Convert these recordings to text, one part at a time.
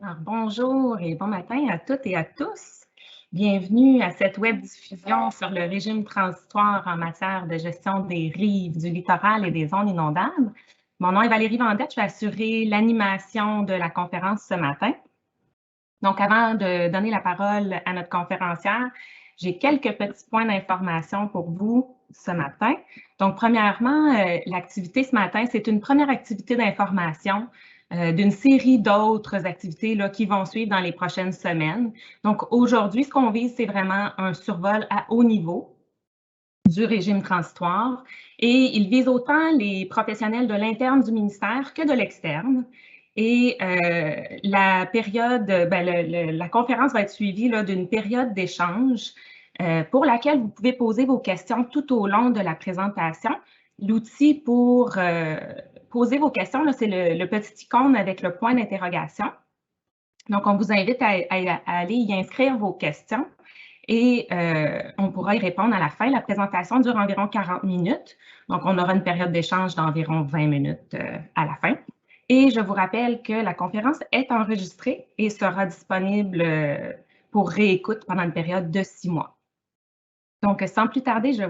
Alors, bonjour et bon matin à toutes et à tous. Bienvenue à cette web diffusion sur le régime transitoire en matière de gestion des rives, du littoral et des zones inondables. Mon nom est Valérie Vendette, je vais assurer l'animation de la conférence ce matin. Donc, avant de donner la parole à notre conférencière, j'ai quelques petits points d'information pour vous ce matin. Donc, premièrement, l'activité ce matin, c'est une première activité d'information d'une série d'autres activités là, qui vont suivre dans les prochaines semaines. Donc, aujourd'hui, ce qu'on vise, c'est vraiment un survol à haut niveau du régime transitoire et il vise autant les professionnels de l'interne du ministère que de l'externe. Et la période, la conférence va être suivie d'une période d'échange pour laquelle vous pouvez poser vos questions tout au long de la présentation. L'outil pour poser vos questions, c'est le petit icône avec le point d'interrogation. Donc, on vous invite à aller y inscrire vos questions et on pourra y répondre à la fin. La présentation dure environ 40 minutes. Donc, on aura une période d'échange d'environ 20 minutes à la fin. Et je vous rappelle que la conférence est enregistrée et sera disponible pour réécoute pendant une période de 6 mois. Donc, sans plus tarder, je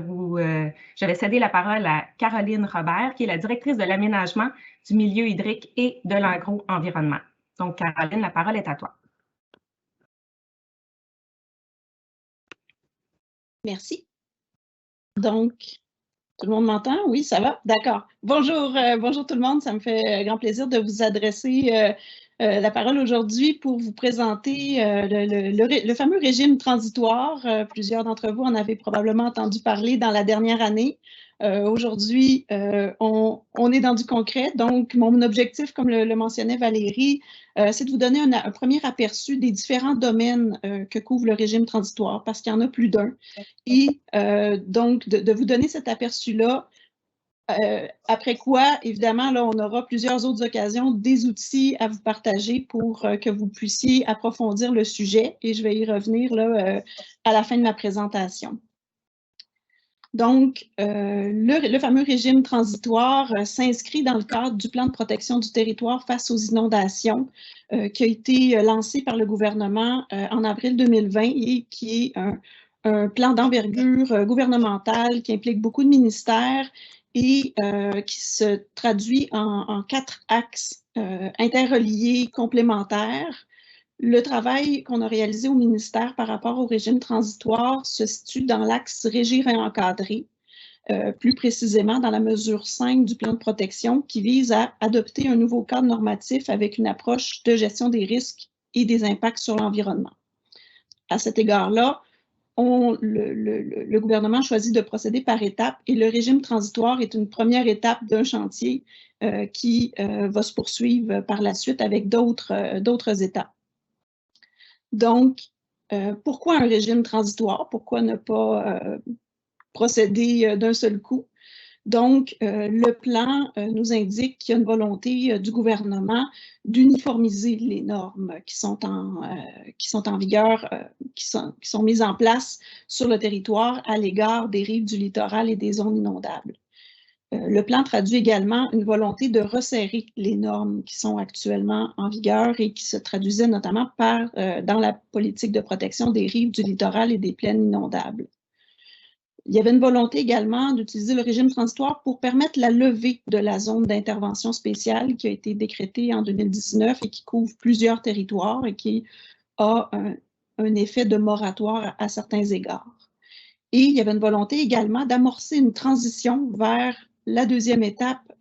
vais céder la parole à Caroline Robert, qui est la directrice de l'aménagement du milieu hydrique et de l'agro-environnement. Donc, Caroline, la parole est à toi. Merci. Donc, tout le monde m'entend? Oui, ça va? D'accord. Bonjour, bonjour tout le monde. Ça me fait grand plaisir de vous adresser la parole aujourd'hui pour vous présenter le fameux régime transitoire. Plusieurs d'entre vous en avez probablement entendu parler dans la dernière année. Aujourd'hui, on est dans du concret. Donc, mon objectif, comme le mentionnait Valérie, c'est de vous donner un premier aperçu des différents domaines que couvre le régime transitoire, parce qu'il y en a plus d'un. Et donc, de vous donner cet aperçu-là, après quoi, évidemment, là, on aura plusieurs autres occasions, des outils à vous partager pour que vous puissiez approfondir le sujet. Et je vais y revenir là, à la fin de ma présentation. Donc, le fameux régime transitoire s'inscrit dans le cadre du plan de protection du territoire face aux inondations qui a été lancé par le gouvernement en avril 2020 et qui est un plan d'envergure gouvernementale qui implique beaucoup de ministères et qui se traduit en 4 axes interreliés complémentaires. Le travail qu'on a réalisé au ministère par rapport au régime transitoire se situe dans l'axe régir et encadrer, plus précisément dans la mesure 5 du plan de protection qui vise à adopter un nouveau cadre normatif avec une approche de gestion des risques et des impacts sur l'environnement. À cet égard-là, le gouvernement choisit de procéder par étapes et le régime transitoire est une première étape d'un chantier qui va se poursuivre par la suite avec d'autres étapes. Donc, pourquoi un régime transitoire? Pourquoi ne pas procéder d'un seul coup? Donc, le plan nous indique qu'il y a une volonté du gouvernement d'uniformiser les normes qui sont en vigueur, qui sont mises en place sur le territoire à l'égard des rives du littoral et des zones inondables. Le plan traduit également une volonté de resserrer les normes qui sont actuellement en vigueur et qui se traduisaient notamment dans la politique de protection des rives du littoral et des plaines inondables. Il y avait une volonté également d'utiliser le régime transitoire pour permettre la levée de la zone d'intervention spéciale qui a été décrétée en 2019 et qui couvre plusieurs territoires et qui a un effet de moratoire à certains égards. Et il y avait une volonté également d'amorcer une transition vers la deuxième étape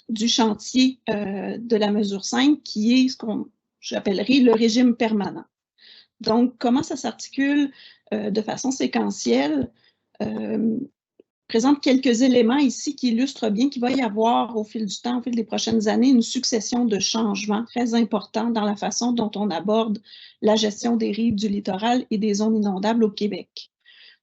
du chantier de la mesure 5, qui est ce qu'on j'appellerais le régime permanent. Donc, comment ça s'articule de façon séquentielle? Présente quelques éléments ici qui illustrent bien qu'il va y avoir au fil du temps, au fil des prochaines années, une succession de changements très importants dans la façon dont on aborde la gestion des rives du littoral et des zones inondables au Québec.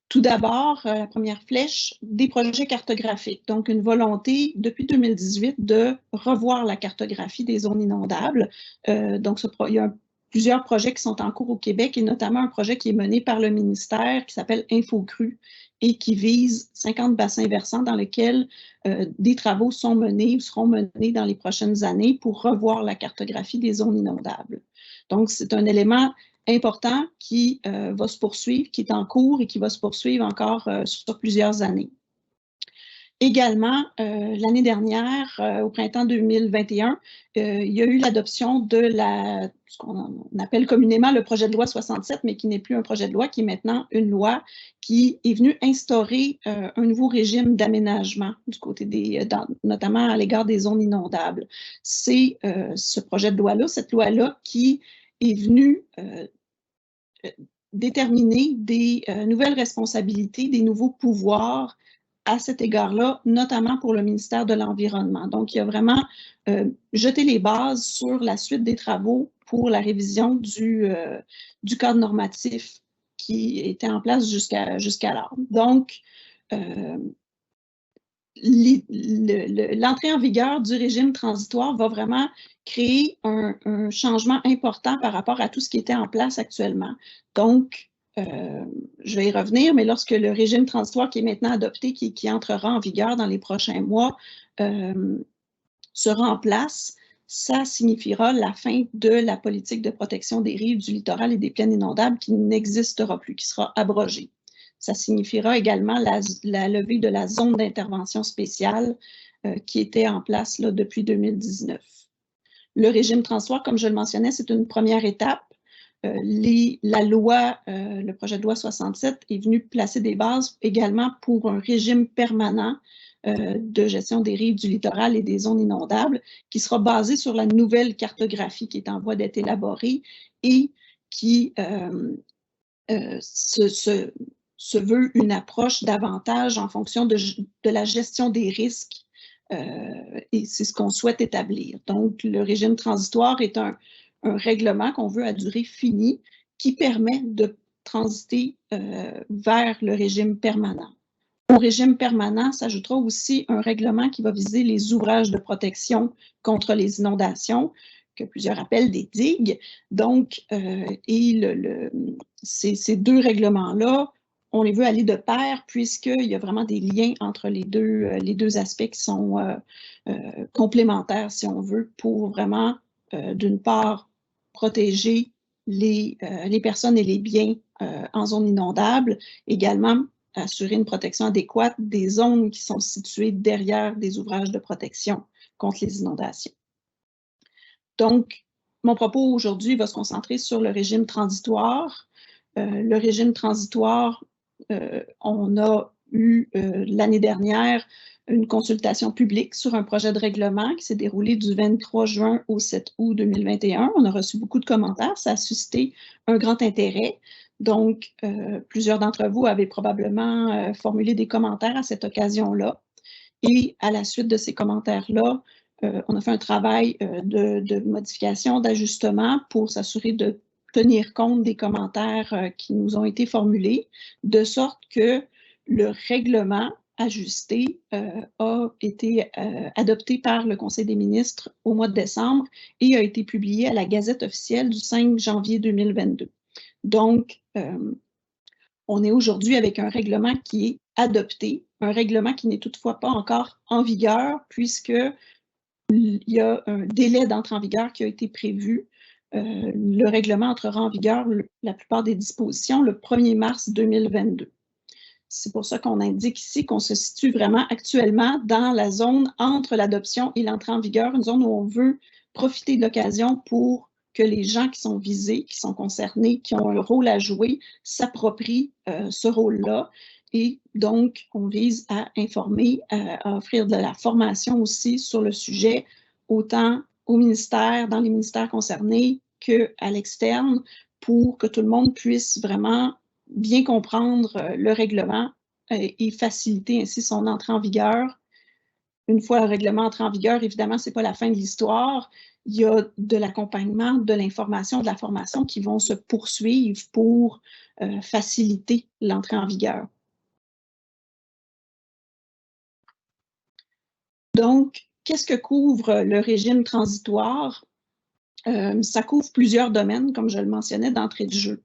Tout d'abord, la première flèche, des projets cartographiques. Donc, une volonté depuis 2018 de revoir la cartographie des zones inondables. Donc, il y a plusieurs projets qui sont en cours au Québec et notamment un projet qui est mené par le ministère qui s'appelle InfoCru et qui vise 50 bassins versants dans lesquels des travaux sont menés ou seront menés dans les prochaines années pour revoir la cartographie des zones inondables. Donc, c'est un élément important qui va se poursuivre, qui est en cours et qui va se poursuivre encore sur plusieurs années. Également, l'année dernière, au printemps 2021, il y a eu l'adoption de ce qu'on appelle communément le projet de loi 67, mais qui n'est plus un projet de loi, qui est maintenant une loi qui est venue instaurer un nouveau régime d'aménagement du côté notamment à l'égard des zones inondables. C'est ce projet de loi-là, cette loi-là, qui est venue déterminer des nouvelles responsabilités, des nouveaux pouvoirs à cet égard-là, notamment pour le ministère de l'Environnement. Donc, il a vraiment jeté les bases sur la suite des travaux pour la révision du cadre normatif qui était en place jusqu'alors. Donc, l'entrée en vigueur du régime transitoire va vraiment créer un changement important par rapport à tout ce qui était en place actuellement. Donc, je vais y revenir, mais lorsque le régime transitoire qui est maintenant adopté, qui entrera en vigueur dans les prochains mois, sera en place, ça signifiera la fin de la politique de protection des rives, du littoral et des plaines inondables qui n'existera plus, qui sera abrogée. Ça signifiera également la levée de la zone d'intervention spéciale qui était en place là, depuis 2019. Le régime transitoire, comme je le mentionnais, c'est une première étape. La loi, le projet de loi 67 est venu placer des bases également pour un régime permanent de gestion des rives du littoral et des zones inondables qui sera basé sur la nouvelle cartographie qui est en voie d'être élaborée et qui se veut une approche davantage en fonction de la gestion des risques et c'est ce qu'on souhaite établir. Donc, le régime transitoire est un règlement qu'on veut à durée finie qui permet de transiter vers le régime permanent. Au régime permanent s'ajoutera aussi un règlement qui va viser les ouvrages de protection contre les inondations, que plusieurs appellent des digues. Donc, ces deux règlements-là, on les veut aller de pair puisqu'il y a vraiment des liens entre les deux aspects qui sont complémentaires, si on veut, pour vraiment, d'une part, protéger les personnes et les biens en zone inondable, également assurer une protection adéquate des zones qui sont situées derrière des ouvrages de protection contre les inondations. Donc, mon propos aujourd'hui va se concentrer sur le régime transitoire. Le régime transitoire, on a eu l'année dernière une consultation publique sur un projet de règlement qui s'est déroulé du 23 juin au 7 août 2021. On a reçu beaucoup de commentaires, ça a suscité un grand intérêt. Donc, plusieurs d'entre vous avaient probablement formulé des commentaires à cette occasion-là. Et à la suite de ces commentaires-là, on a fait un travail de modification, d'ajustement pour s'assurer de tenir compte des commentaires qui nous ont été formulés, de sorte que le règlement ajusté a été adopté par le Conseil des ministres au mois de décembre et a été publié à la Gazette officielle du 5 janvier 2022. Donc, on est aujourd'hui avec un règlement qui est adopté, un règlement qui n'est toutefois pas encore en vigueur puisqu'il y a un délai d'entrée en vigueur qui a été prévu. Le règlement entrera en vigueur, la plupart des dispositions, le 1er mars 2022. C'est pour ça qu'on indique ici qu'on se situe vraiment actuellement dans la zone entre l'adoption et l'entrée en vigueur, une zone où on veut profiter de l'occasion pour que les gens qui sont visés, qui sont concernés, qui ont un rôle à jouer, s'approprient ce rôle-là. Et donc, on vise à informer, à offrir de la formation aussi sur le sujet, autant au ministère, dans les ministères concernés, qu'à l'externe, pour que tout le monde puisse vraiment bien comprendre le règlement et faciliter ainsi son entrée en vigueur. Une fois le règlement entré en vigueur, évidemment, ce n'est pas la fin de l'histoire. Il y a de l'accompagnement, de l'information, de la formation qui vont se poursuivre pour faciliter l'entrée en vigueur. Donc, qu'est-ce que couvre le régime transitoire? Ça couvre plusieurs domaines, comme je le mentionnais d'entrée de jeu.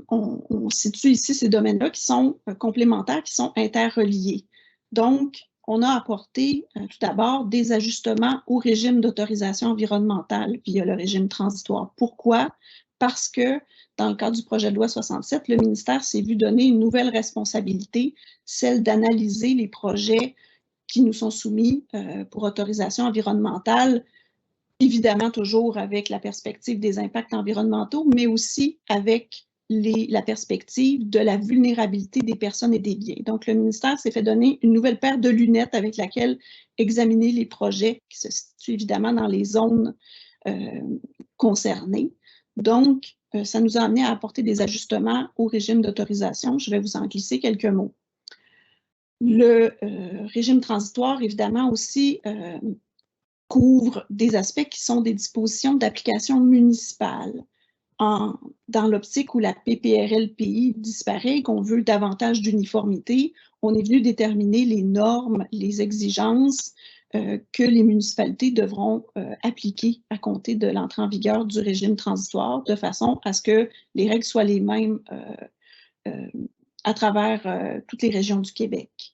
On situe ici ces domaines-là qui sont complémentaires, qui sont interreliés. Donc, on a apporté tout d'abord des ajustements au régime d'autorisation environnementale via le régime transitoire. Pourquoi? Parce que dans le cadre du projet de loi 67, le ministère s'est vu donner une nouvelle responsabilité, celle d'analyser les projets qui nous sont soumis pour autorisation environnementale, évidemment toujours avec la perspective des impacts environnementaux, mais aussi avec la perspective de la vulnérabilité des personnes et des biens. Donc, le ministère s'est fait donner une nouvelle paire de lunettes avec laquelle examiner les projets qui se situent évidemment dans les zones concernées. Donc, ça nous a amené à apporter des ajustements au régime d'autorisation. Je vais vous en glisser quelques mots. Le régime transitoire, évidemment, aussi couvre des aspects qui sont des dispositions d'application municipale. Dans l'optique où la PPRLPI disparaît et qu'on veut davantage d'uniformité, on est venu déterminer les normes, les exigences que les municipalités devront appliquer à compter de l'entrée en vigueur du régime transitoire, de façon à ce que les règles soient les mêmes à travers toutes les régions du Québec.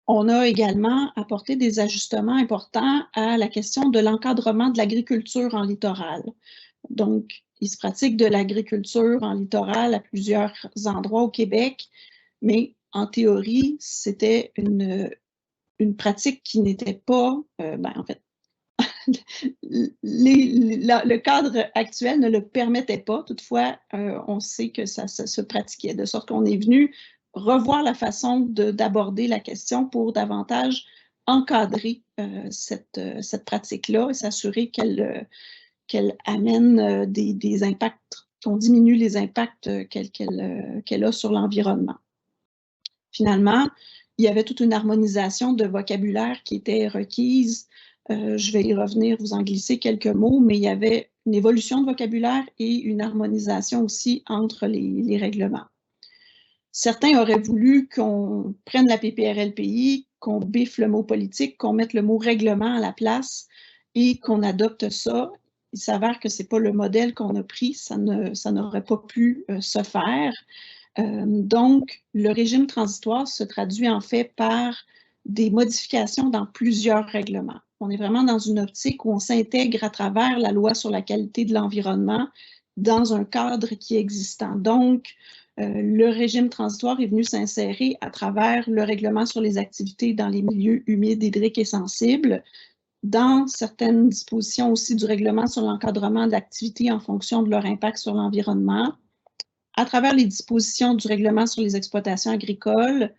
On a également apporté des ajustements importants à la question de l'encadrement de l'agriculture en littoral. Donc, il se pratique de l'agriculture en littoral à plusieurs endroits au Québec, mais en théorie, c'était une pratique qui n'était pas, en fait, le cadre actuel ne le permettait pas. Toutefois, on sait que ça se pratiquait, de sorte qu'on est venu revoir la façon d'aborder la question pour davantage encadrer cette pratique-là et s'assurer qu'elle amène des impacts, qu'on diminue les impacts qu'elle a sur l'environnement. Finalement, il y avait toute une harmonisation de vocabulaire qui était requise. Je vais y revenir, vous en glisser quelques mots, mais il y avait une évolution de vocabulaire et une harmonisation aussi entre les règlements. Certains auraient voulu qu'on prenne la PPRLPI, qu'on biffe le mot politique, qu'on mette le mot règlement à la place et qu'on adopte ça. Il s'avère que ce n'est pas le modèle qu'on a pris, ça n'aurait pas pu se faire. Donc, le régime transitoire se traduit en fait par des modifications dans plusieurs règlements. On est vraiment dans une optique où on s'intègre à travers la loi sur la qualité de l'environnement dans un cadre qui est existant. Donc, le régime transitoire est venu s'insérer à travers le règlement sur les activités dans les milieux humides, hydriques et sensibles, dans certaines dispositions aussi du règlement sur l'encadrement d'activités en fonction de leur impact sur l'environnement, à travers les dispositions du règlement sur les exploitations agricoles,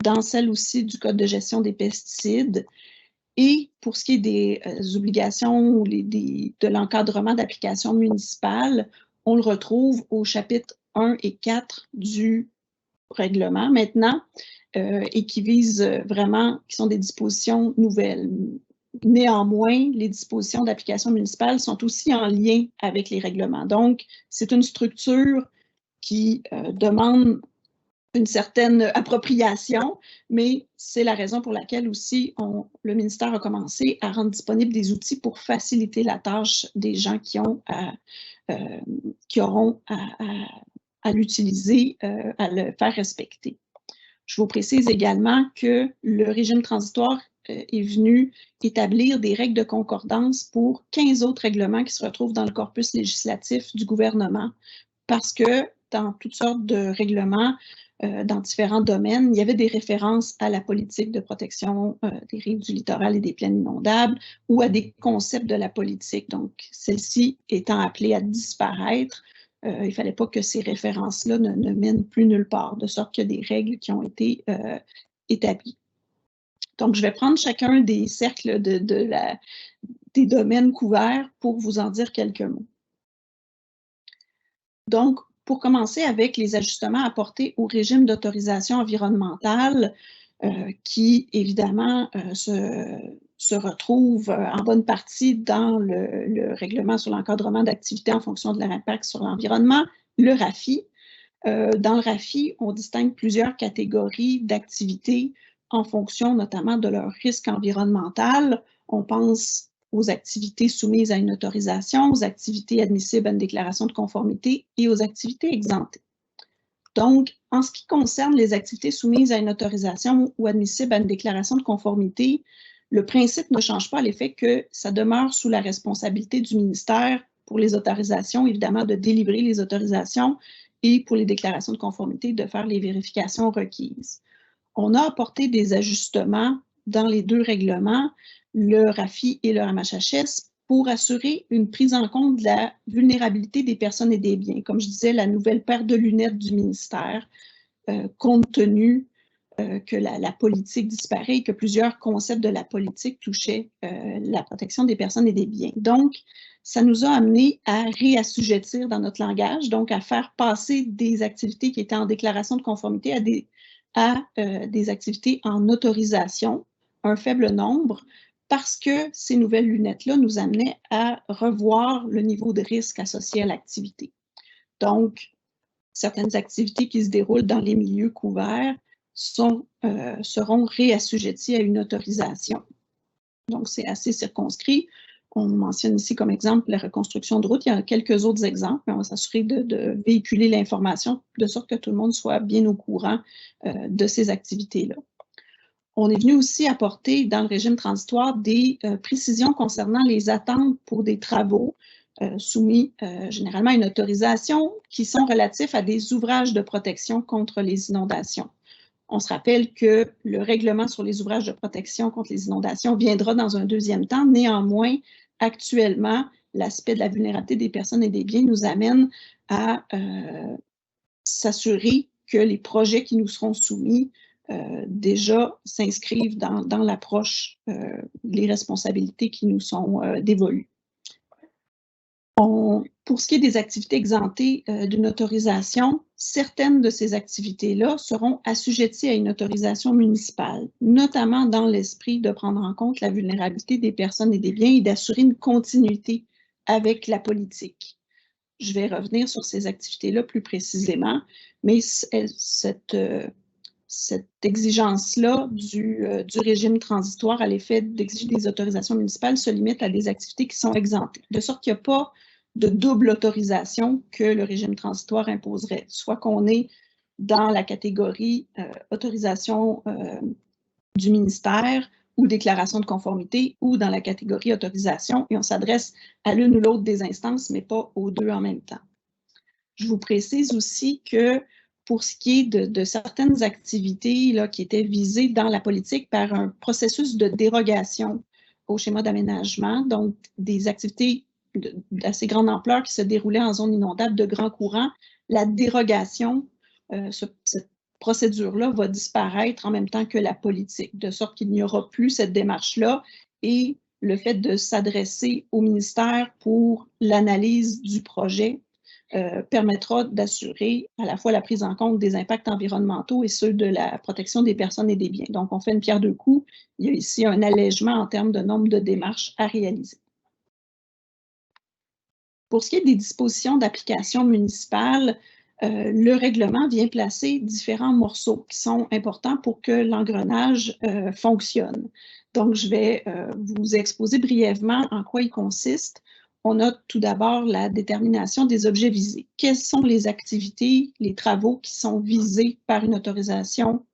dans celles aussi du Code de gestion des pesticides, et pour ce qui est des obligations ou de l'encadrement d'application municipale, on le retrouve au chapitre 1 et 4 du règlement maintenant, et qui visent vraiment, qui sont des dispositions nouvelles. Néanmoins, les dispositions d'application municipale sont aussi en lien avec les règlements. Donc, c'est une structure qui demande une certaine appropriation, mais c'est la raison pour laquelle aussi le ministère a commencé à rendre disponibles des outils pour faciliter la tâche des gens qui auront à l'utiliser, à le faire respecter. Je vous précise également que le régime transitoire est venu établir des règles de concordance pour 15 autres règlements qui se retrouvent dans le corpus législatif du gouvernement, parce que dans toutes sortes de règlements, dans différents domaines, il y avait des références à la politique de protection des rives du littoral et des plaines inondables ou à des concepts de la politique. Donc, celle-ci étant appelée à disparaître, il ne fallait pas que ces références-là ne mènent plus nulle part, de sorte qu'il y a des règles qui ont été établies. Donc, je vais prendre chacun des cercles des domaines couverts pour vous en dire quelques mots. Donc, pour commencer avec les ajustements apportés au régime d'autorisation environnementale, qui évidemment se retrouve en bonne partie dans le règlement sur l'encadrement d'activités en fonction de leur impact sur l'environnement, le RAFI. Dans le RAFI, on distingue plusieurs catégories d'activités en fonction notamment de leur risque environnemental. On pense aux activités soumises à une autorisation, aux activités admissibles à une déclaration de conformité et aux activités exemptées. Donc, en ce qui concerne les activités soumises à une autorisation ou admissibles à une déclaration de conformité, le principe ne change pas à l'effet que ça demeure sous la responsabilité du ministère pour les autorisations, évidemment, de délivrer les autorisations et pour les déclarations de conformité, de faire les vérifications requises. On a apporté des ajustements dans les deux règlements, le RAFI et le MHHS, pour assurer une prise en compte de la vulnérabilité des personnes et des biens. Comme je disais, la nouvelle paire de lunettes du ministère, compte tenu que la politique disparaît et que plusieurs concepts de la politique touchaient la protection des personnes et des biens. Donc, ça nous a amené à réassujettir dans notre langage, donc à faire passer des activités qui étaient en déclaration de conformité à des activités en autorisation, un faible nombre, parce que ces nouvelles lunettes-là nous amenaient à revoir le niveau de risque associé à l'activité. Donc, certaines activités qui se déroulent dans les milieux couverts seront réassujetties à une autorisation. Donc, c'est assez circonscrit. On mentionne ici comme exemple la reconstruction de routes. Il y a quelques autres exemples, mais on va s'assurer de véhiculer l'information de sorte que tout le monde soit bien au courant de ces activités-là. On est venu aussi apporter dans le régime transitoire des précisions concernant les attentes pour des travaux soumis généralement à une autorisation qui sont relatifs à des ouvrages de protection contre les inondations. On se rappelle que le règlement sur les ouvrages de protection contre les inondations viendra dans un deuxième temps. Néanmoins, actuellement, l'aspect de la vulnérabilité des personnes et des biens nous amène à s'assurer que les projets qui nous seront soumis déjà s'inscrivent dans l'approche des responsabilités qui nous sont dévolues. Pour ce qui est des activités exemptées d'une autorisation, certaines de ces activités-là seront assujetties à une autorisation municipale, notamment dans l'esprit de prendre en compte la vulnérabilité des personnes et des biens et d'assurer une continuité avec la politique. Je vais revenir sur ces activités-là plus précisément, mais cette exigence-là du régime transitoire à l'effet d'exiger des autorisations municipales se limite à des activités qui sont exemptées, de sorte qu'il n'y a pas de double autorisation que le régime transitoire imposerait, soit qu'on est dans la catégorie autorisation du ministère ou déclaration de conformité, ou dans la catégorie autorisation, et on s'adresse à l'une ou l'autre des instances, mais pas aux deux en même temps. Je vous précise aussi que pour ce qui est de certaines activités là, qui étaient visées dans la politique par un processus de dérogation au schéma d'aménagement, donc des activités d'assez grande ampleur qui se déroulaient en zone inondable de grand courant, la dérogation, cette procédure-là va disparaître en même temps que la politique, de sorte qu'il n'y aura plus cette démarche-là et le fait de s'adresser au ministère pour l'analyse du projet permettra d'assurer à la fois la prise en compte des impacts environnementaux et ceux de la protection des personnes et des biens. Donc, on fait une pierre deux coups. Il y a ici un allègement en termes de nombre de démarches à réaliser. Pour ce qui est des dispositions d'application municipale, le règlement vient placer différents morceaux qui sont importants pour que l'engrenage fonctionne. Donc, je vais vous exposer brièvement en quoi il consiste. On a tout d'abord la détermination des objets visés. Quelles sont les activités, les travaux qui sont visés par une autorisation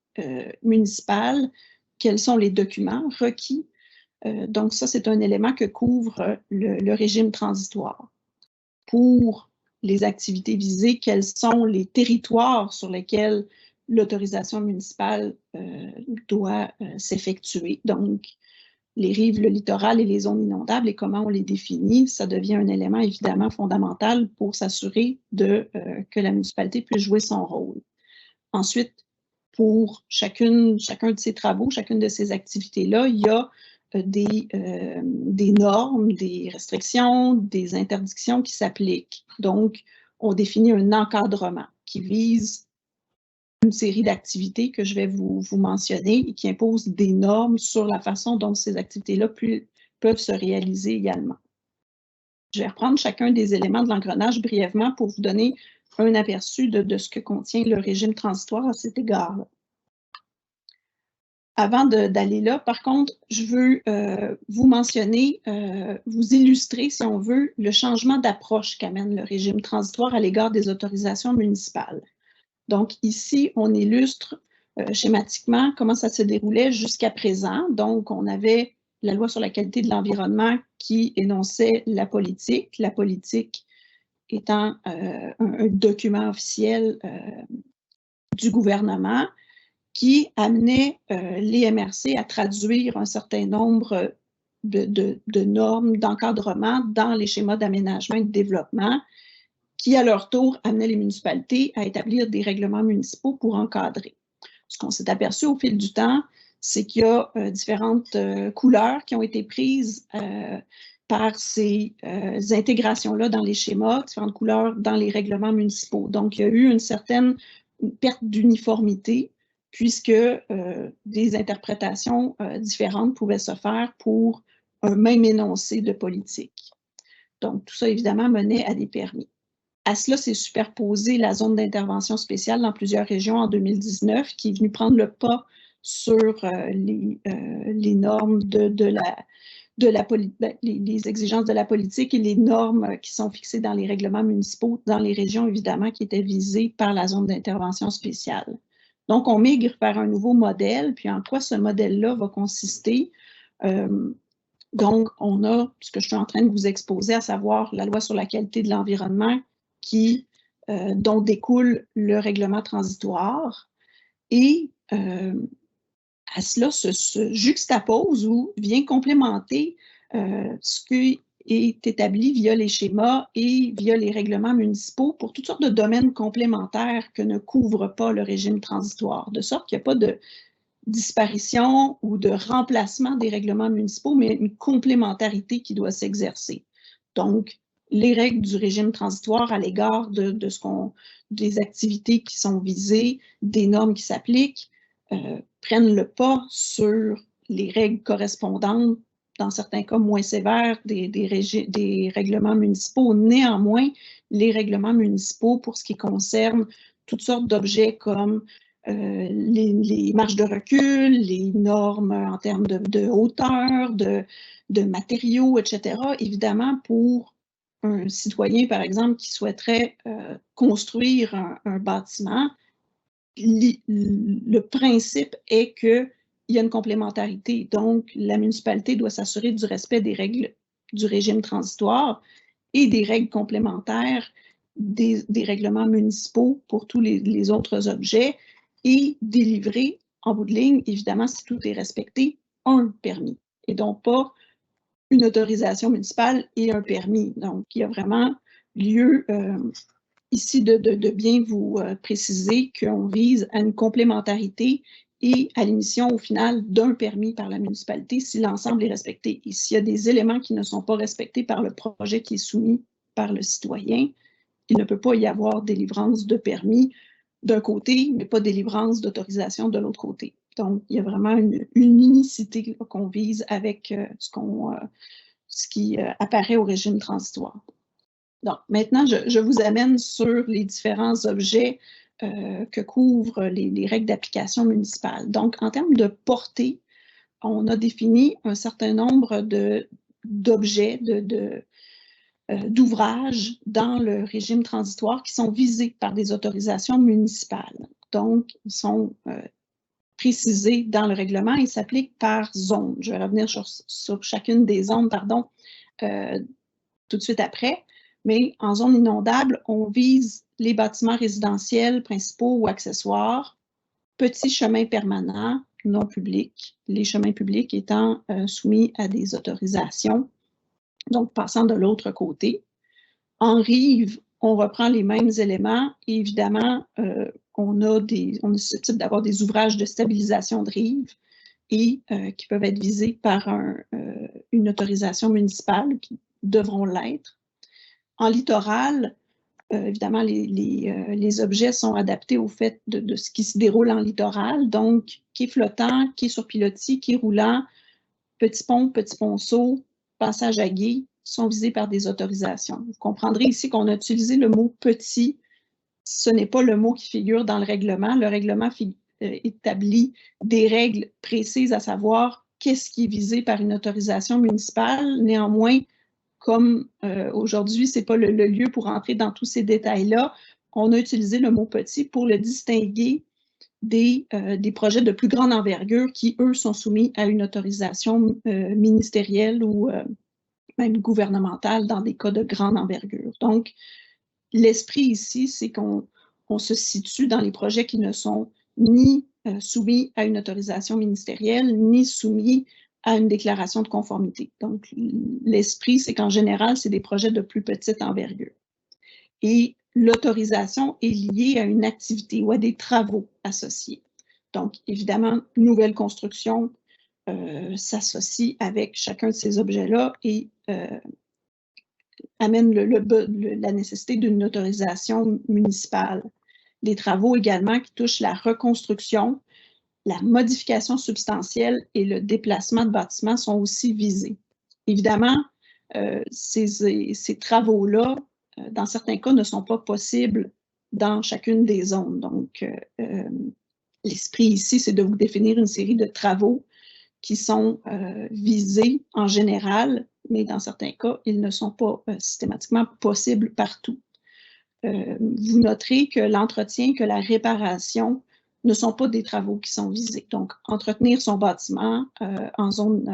municipale? Quels sont les documents requis? Donc, ça, c'est un élément que couvre le régime transitoire. Pour les activités visées, quels sont les territoires sur lesquels l'autorisation municipale doit s'effectuer. Donc, les rives, le littoral et les zones inondables et comment on les définit, ça devient un élément évidemment fondamental pour s'assurer que la municipalité puisse jouer son rôle. Ensuite, pour chacun de ces travaux, chacune de ces activités-là, il y a des normes, des restrictions, des interdictions qui s'appliquent. Donc, on définit un encadrement qui vise une série d'activités que je vais vous mentionner et qui impose des normes sur la façon dont ces activités-là peuvent se réaliser également. Je vais reprendre chacun des éléments de l'engrenage brièvement pour vous donner un aperçu de ce que contient le régime transitoire à cet égard-là. Avant d'aller là, par contre, je veux vous mentionner, vous illustrer, si on veut, le changement d'approche qu'amène le régime transitoire à l'égard des autorisations municipales. Donc ici, on illustre schématiquement comment ça se déroulait jusqu'à présent. Donc on avait la loi sur la qualité de l'environnement qui énonçait la politique étant un document officiel du gouvernement qui amenait les MRC à traduire un certain nombre de normes d'encadrement dans les schémas d'aménagement et de développement qui, à leur tour, amenaient les municipalités à établir des règlements municipaux pour encadrer. Ce qu'on s'est aperçu au fil du temps, c'est qu'il y a différentes couleurs qui ont été prises par ces intégrations-là dans les schémas, différentes couleurs dans les règlements municipaux. Donc, il y a eu une certaine perte d'uniformité puisque des interprétations différentes pouvaient se faire pour un même énoncé de politique. Donc, tout ça, évidemment, menait à des permis. À cela s'est superposé la zone d'intervention spéciale dans plusieurs régions en 2019, qui est venue prendre le pas sur les normes les exigences de la politique et les normes qui sont fixées dans les règlements municipaux dans les régions, évidemment, qui étaient visées par la zone d'intervention spéciale. Donc, on migre vers un nouveau modèle, puis en quoi ce modèle-là va consister? Donc, on a ce que je suis en train de vous exposer, à savoir la loi sur la qualité de l'environnement dont découle le règlement transitoire. Et à cela se juxtapose ou vient complémenter ce qui est établi via les schémas et via les règlements municipaux pour toutes sortes de domaines complémentaires que ne couvre pas le régime transitoire, de sorte qu'il n'y a pas de disparition ou de remplacement des règlements municipaux, mais une complémentarité qui doit s'exercer. Donc, les règles du régime transitoire à l'égard des activités qui sont visées, des normes qui s'appliquent, prennent le pas sur les règles correspondantes, dans certains cas moins sévères, des règlements municipaux. Néanmoins, les règlements municipaux, pour ce qui concerne toutes sortes d'objets comme les marges de recul, les normes en termes de hauteur, de matériaux, etc. Évidemment, pour un citoyen, par exemple, qui souhaiterait construire un bâtiment, le principe est qu'il y a une complémentarité. Donc, la municipalité doit s'assurer du respect des règles du régime transitoire et des règles complémentaires des règlements municipaux pour tous les autres objets et délivrer, en bout de ligne, évidemment, si tout est respecté, un permis et donc pas une autorisation municipale et un permis. Donc, il y a vraiment lieu ici de bien vous préciser qu'on vise à une complémentarité et à l'émission au final d'un permis par la municipalité si l'ensemble est respecté. Et s'il y a des éléments qui ne sont pas respectés par le projet qui est soumis par le citoyen, il ne peut pas y avoir délivrance de permis d'un côté, mais pas délivrance d'autorisation de l'autre côté. Donc, il y a vraiment une unicité qu'on vise avec ce qui apparaît au régime transitoire. Donc, maintenant, je vous amène sur les différents objets que couvrent les règles d'application municipale. Donc, en termes de portée, on a défini un certain nombre d'objets, d'ouvrages dans le régime transitoire qui sont visés par des autorisations municipales. Donc, ils sont précisés dans le règlement et s'appliquent par zone. Je vais revenir sur chacune des zones, tout de suite après. Mais en zone inondable, on vise les bâtiments résidentiels principaux ou accessoires, petits chemins permanents, non publics, les chemins publics étant soumis à des autorisations, donc passant de l'autre côté. En rive, on reprend les mêmes éléments et évidemment, on est susceptible d'avoir des ouvrages de stabilisation de rive et qui peuvent être visés par une autorisation municipale, qui devront l'être. En littoral, évidemment, les objets sont adaptés au fait de ce qui se déroule en littoral, donc quai flottant, quai sur pilotis, quai roulant, petit ponceau, passage à gué sont visés par des autorisations. Vous comprendrez ici qu'on a utilisé le mot « petit ». Ce n'est pas le mot qui figure dans le règlement. Le règlement établit des règles précises, à savoir qu'est-ce qui est visé par une autorisation municipale. Néanmoins, comme aujourd'hui, ce n'est pas le lieu pour entrer dans tous ces détails-là, on a utilisé le mot petit pour le distinguer des projets de plus grande envergure qui, eux, sont soumis à une autorisation ministérielle ou même gouvernementale dans des cas de grande envergure. Donc, l'esprit ici, c'est qu'on se situe dans les projets qui ne sont ni soumis à une autorisation ministérielle, ni soumis à une déclaration de conformité. Donc, l'esprit, c'est qu'en général, c'est des projets de plus petite envergure. Et l'autorisation est liée à une activité ou à des travaux associés. Donc, évidemment, nouvelle construction s'associe avec chacun de ces objets-là et amène la nécessité d'une autorisation municipale. Des travaux également qui touchent la reconstruction, la modification substantielle et le déplacement de bâtiments sont aussi visés. Évidemment, ces travaux-là, dans certains cas, ne sont pas possibles dans chacune des zones. Donc, l'esprit ici, c'est de vous définir une série de travaux qui sont visés en général, mais dans certains cas, ils ne sont pas systématiquement possibles partout. Vous noterez que l'entretien, que la réparation ne sont pas des travaux qui sont visés. Donc, entretenir son bâtiment un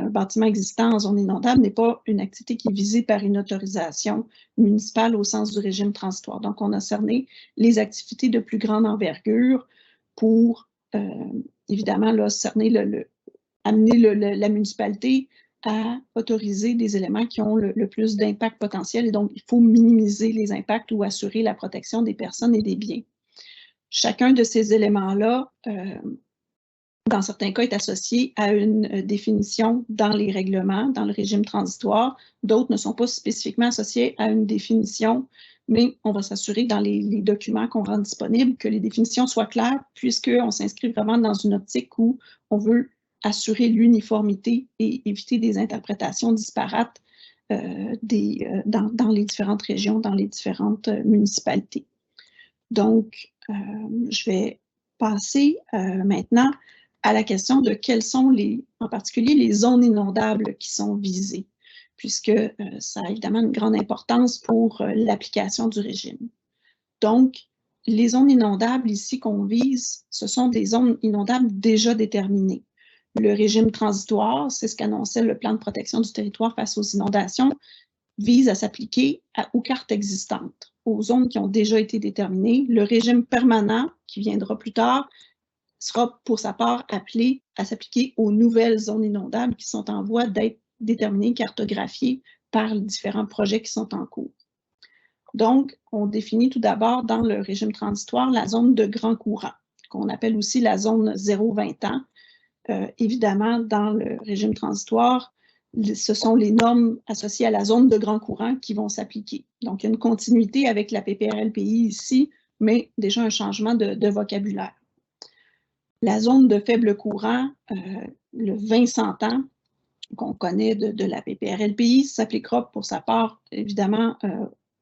bâtiment existant en zone inondable n'est pas une activité qui est visée par une autorisation municipale au sens du régime transitoire. Donc, on a cerné les activités de plus grande envergure pour, évidemment, là, cerner amener la municipalité à autoriser des éléments qui ont le plus d'impact potentiel. Et donc, il faut minimiser les impacts ou assurer la protection des personnes et des biens. Chacun de ces éléments-là, dans certains cas, est associé à une définition dans les règlements, dans le régime transitoire. D'autres ne sont pas spécifiquement associés à une définition, mais on va s'assurer dans les documents qu'on rend disponibles que les définitions soient claires, puisqu'on s'inscrit vraiment dans une optique où on veut assurer l'uniformité et éviter des interprétations disparates dans les différentes régions, dans les différentes municipalités. Donc, je vais passer maintenant à la question de quelles sont en particulier les zones inondables qui sont visées, puisque ça a évidemment une grande importance pour l'application du régime. Donc, les zones inondables ici qu'on vise, ce sont des zones inondables déjà déterminées. Le régime transitoire, c'est ce qu'annonçait le plan de protection du territoire face aux inondations, vise à s'appliquer aux cartes existantes, aux zones qui ont déjà été déterminées. Le régime permanent, qui viendra plus tard, sera pour sa part appelé à s'appliquer aux nouvelles zones inondables qui sont en voie d'être déterminées, cartographiées par les différents projets qui sont en cours. Donc, on définit tout d'abord dans le régime transitoire la zone de grand courant, qu'on appelle aussi la zone 0-20 ans. Évidemment, dans le régime transitoire, ce sont les normes associées à la zone de grand courant qui vont s'appliquer. Donc, il y a une continuité avec la PPRLPI ici, mais déjà un changement de vocabulaire. La zone de faible courant, le 20-100 ans, qu'on connaît de la PPRLPI, s'appliquera pour sa part, évidemment,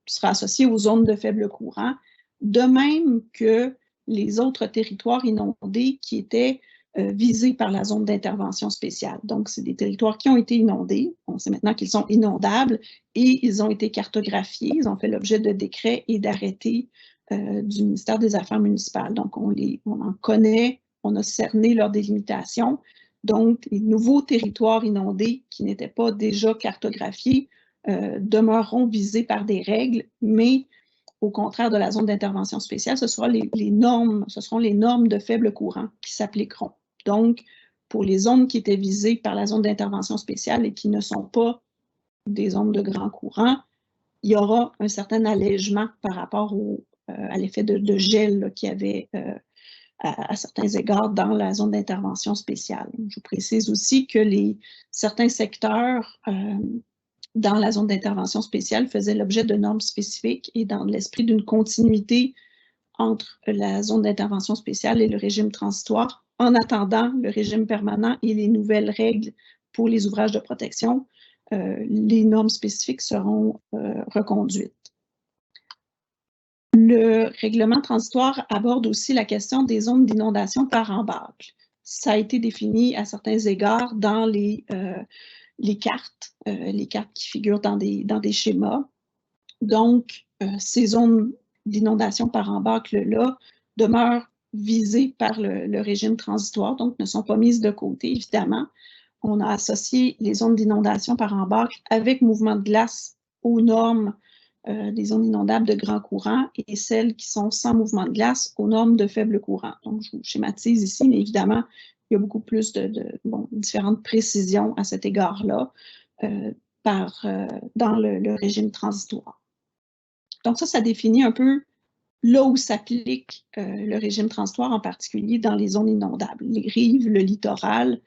sera associé aux zones de faible courant, de même que les autres territoires inondés qui étaient visés par la zone d'intervention spéciale. Donc, c'est des territoires qui ont été inondés. On sait maintenant qu'ils sont inondables et ils ont été cartographiés. Ils ont fait l'objet de décrets et d'arrêtés du ministère des Affaires municipales. Donc, on en connaît, on a cerné leur délimitation. Donc, les nouveaux territoires inondés qui n'étaient pas déjà cartographiés demeureront visés par des règles, mais au contraire de la zone d'intervention spéciale, ce seront les normes de faible courant qui s'appliqueront. Donc, pour les zones qui étaient visées par la zone d'intervention spéciale et qui ne sont pas des zones de grand courant, il y aura un certain allègement par rapport à l'effet de gel qu'il y avait à certains égards dans la zone d'intervention spéciale. Je vous précise aussi que certains secteurs dans la zone d'intervention spéciale faisaient l'objet de normes spécifiques et dans l'esprit d'une continuité entre la zone d'intervention spéciale et le régime transitoire, en attendant le régime permanent et les nouvelles règles pour les ouvrages de protection, les normes spécifiques seront reconduites. Le règlement transitoire aborde aussi la question des zones d'inondation par embâcle. Ça a été défini à certains égards dans les cartes qui figurent dans des schémas. Donc, ces zones d'inondation par embâcle-là demeurent visées par le régime transitoire, donc ne sont pas mises de côté, évidemment. On a associé les zones d'inondation par embâcle avec mouvement de glace aux normes des zones inondables de grand courant et celles qui sont sans mouvement de glace aux normes de faible courant. Donc, je vous schématise ici, mais évidemment, il y a beaucoup plus de différentes précisions à cet égard-là dans le régime transitoire. Donc ça définit un peu là où s'applique le régime transitoire, en particulier dans les zones inondables. Les rives, le littoral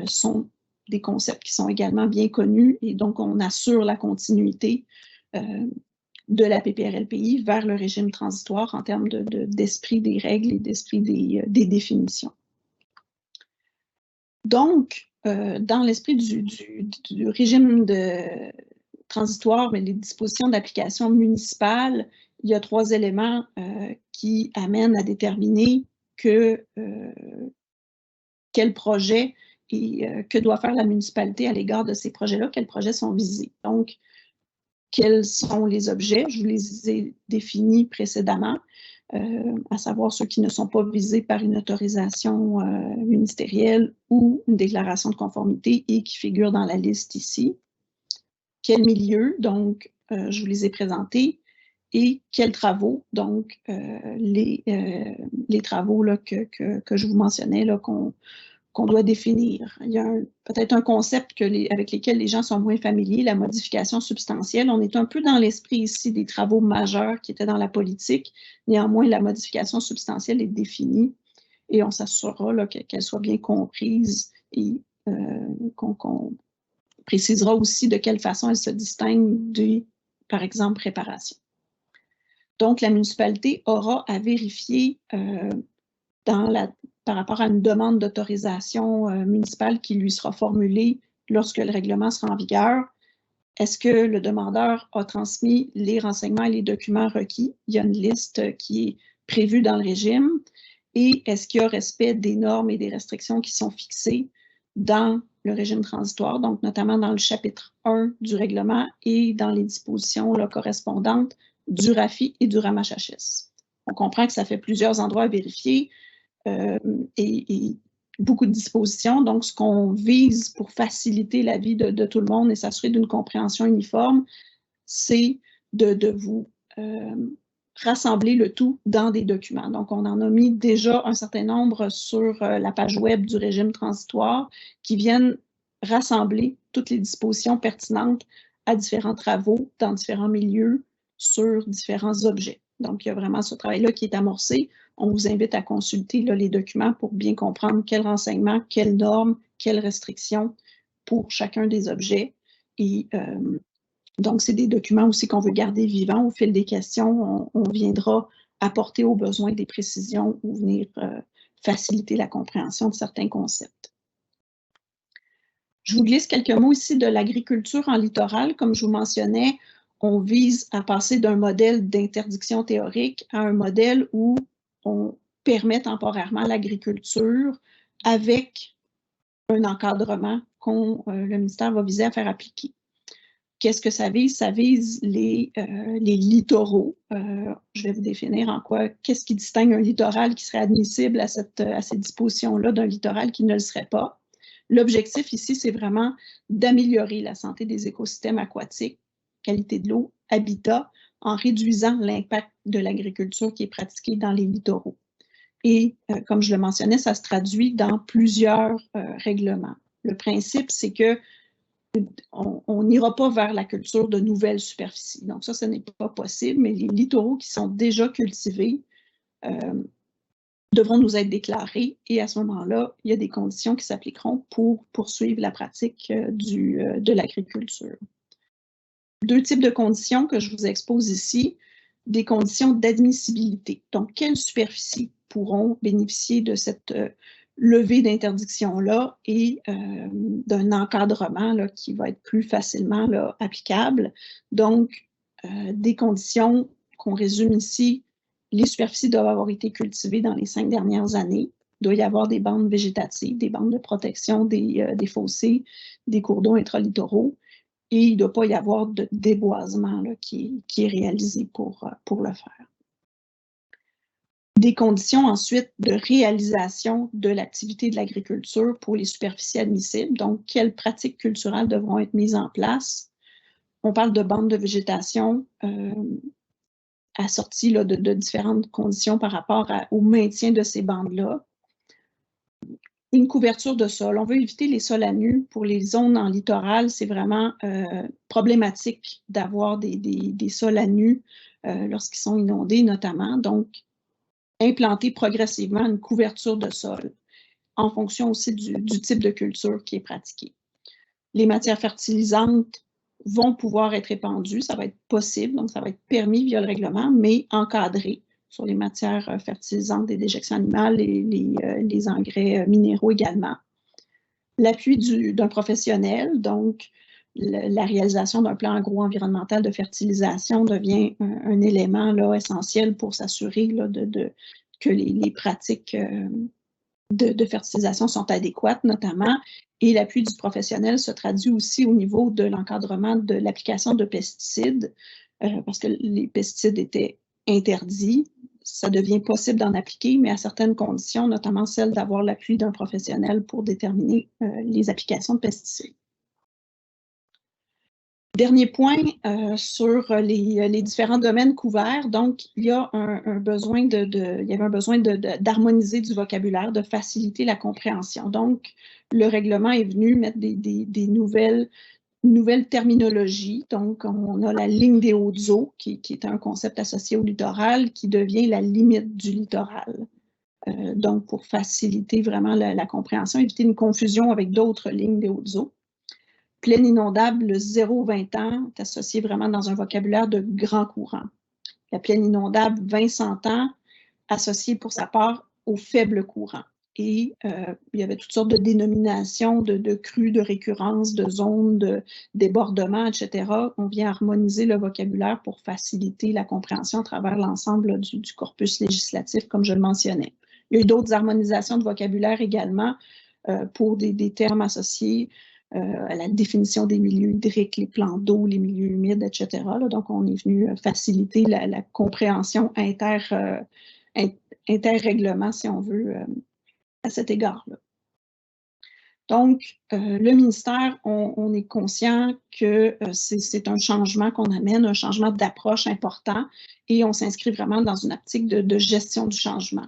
sont des concepts qui sont également bien connus et donc on assure la continuité de la PPRLPI vers le régime transitoire en termes d'esprit des règles et d'esprit des définitions. Donc, dans l'esprit du régime transitoire, mais les dispositions d'application municipale, il y a 3 éléments qui amènent à déterminer quel projet et que doit faire la municipalité à l'égard de ces projets-là, quels projets sont visés. Donc, quels sont les objets? Je vous les ai définis précédemment, à savoir ceux qui ne sont pas visés par une autorisation ministérielle ou une déclaration de conformité et qui figurent dans la liste ici. Quel milieu? Donc, je vous les ai présentés. Et quels travaux? Donc, les travaux là, que je vous mentionnais, qu'on doit définir. Il y a peut-être un concept avec lequel les gens sont moins familiers, la modification substantielle. On est un peu dans l'esprit ici des travaux majeurs qui étaient dans la politique. Néanmoins, la modification substantielle est définie et on s'assurera qu'elle soit bien comprise et qu'on précisera aussi de quelle façon elle se distingue des, par exemple, réparations. Donc, la municipalité aura à vérifier par rapport à une demande d'autorisation municipale qui lui sera formulée lorsque le règlement sera en vigueur. Est-ce que le demandeur a transmis les renseignements et les documents requis? Il y a une liste qui est prévue dans le régime. Et est-ce qu'il y a respect des normes et des restrictions qui sont fixées dans le régime transitoire, donc notamment dans le chapitre 1 du règlement et dans les dispositions là, correspondantes du RAFI et du RAMHHS. On comprend que ça fait plusieurs endroits à vérifier. Et beaucoup de dispositions. Donc, ce qu'on vise pour faciliter la vie de tout le monde et s'assurer d'une compréhension uniforme, c'est de vous rassembler le tout dans des documents. Donc, on en a mis déjà un certain nombre sur la page web du régime transitoire qui viennent rassembler toutes les dispositions pertinentes à différents travaux dans différents milieux sur différents objets. Donc, il y a vraiment ce travail-là qui est amorcé. On vous invite à consulter là, les documents pour bien comprendre quels renseignements, quelles normes, quelles restrictions pour chacun des objets. Et donc, c'est des documents aussi qu'on veut garder vivants. Au fil des questions, on viendra apporter aux besoins des précisions ou venir faciliter la compréhension de certains concepts. Je vous glisse quelques mots ici de l'agriculture en littoral. Comme je vous mentionnais, on vise à passer d'un modèle d'interdiction théorique à un modèle où on permet temporairement l'agriculture avec un encadrement le ministère va viser à faire appliquer. Qu'est-ce que ça vise? Ça vise les littoraux. Je vais vous définir en quoi, qu'est-ce qui distingue un littoral qui serait admissible à ces dispositions-là d'un littoral qui ne le serait pas. L'objectif ici, c'est vraiment d'améliorer la santé des écosystèmes aquatiques, qualité de l'eau, habitat, en réduisant l'impact de l'agriculture qui est pratiquée dans les littoraux. Et comme je le mentionnais, ça se traduit dans plusieurs règlements. Le principe, c'est que on n'ira pas vers la culture de nouvelles superficies. Donc ça, ce n'est pas possible, mais les littoraux qui sont déjà cultivés devront nous être déclarés et à ce moment-là, il y a des conditions qui s'appliqueront pour poursuivre la pratique de l'agriculture. 2 types de conditions que je vous expose ici, des conditions d'admissibilité. Donc, quelles superficies pourront bénéficier de cette levée d'interdiction-là et d'un encadrement là, qui va être plus facilement là, applicable. Donc, des conditions qu'on résume ici, les superficies doivent avoir été cultivées dans les 5 dernières années. Il doit y avoir des bandes végétatives, des bandes de protection des fossés, des cours d'eau intralittoraux. Et il ne doit pas y avoir de déboisement là, qui est réalisé pour le faire. Des conditions ensuite de réalisation de l'activité de l'agriculture pour les superficies admissibles. Donc, quelles pratiques culturelles devront être mises en place? On parle de bandes de végétation assorties là, de différentes conditions par rapport au maintien de ces bandes-là. Une couverture de sol. On veut éviter les sols à nu. Pour les zones en littoral, c'est vraiment problématique d'avoir des sols à nu lorsqu'ils sont inondés notamment. Donc, implanter progressivement une couverture de sol en fonction aussi du type de culture qui est pratiqué. Les matières fertilisantes vont pouvoir être répandues, ça va être possible, donc ça va être permis via le règlement, mais encadré sur les matières fertilisantes des déjections animales et les engrais minéraux également. L'appui d'un professionnel, donc la réalisation d'un plan agro-environnemental de fertilisation devient un élément là, essentiel pour s'assurer que les pratiques de fertilisation sont adéquates, notamment, et l'appui du professionnel se traduit aussi au niveau de l'encadrement de l'application de pesticides, parce que les pesticides étaient interdits. Ça devient possible d'en appliquer, mais à certaines conditions, notamment celle d'avoir l'appui d'un professionnel pour déterminer les applications de pesticides. Dernier point sur les différents domaines couverts. Donc, il y a un besoin il y avait un besoin d'harmoniser du vocabulaire, de faciliter la compréhension. Donc, le règlement est venu mettre des nouvelles terminologies. Donc, on a la ligne des hautes eaux, qui est un concept associé au littoral, qui devient la limite du littoral. Donc, pour faciliter vraiment la compréhension, éviter une confusion avec d'autres lignes des hautes eaux. Plaine inondable, le 0-20 ans est associé vraiment dans un vocabulaire de grand courant. La plaine inondable 20-100 ans, associée pour sa part au faible courant. Et il y avait toutes sortes de dénominations de crues, de récurrence, de zones, de débordements, etc. On vient harmoniser le vocabulaire pour faciliter la compréhension à travers l'ensemble du corpus législatif, comme je le mentionnais. Il y a eu d'autres harmonisations de vocabulaire également pour des termes associés à la définition des milieux hydriques, les plans d'eau, les milieux humides, etc. Là, donc, on est venu faciliter la compréhension interrèglement, si on veut, à cet égard-là. Donc, le ministère, on est conscient que c'est un changement qu'on amène, un changement d'approche important, et on s'inscrit vraiment dans une optique de gestion du changement.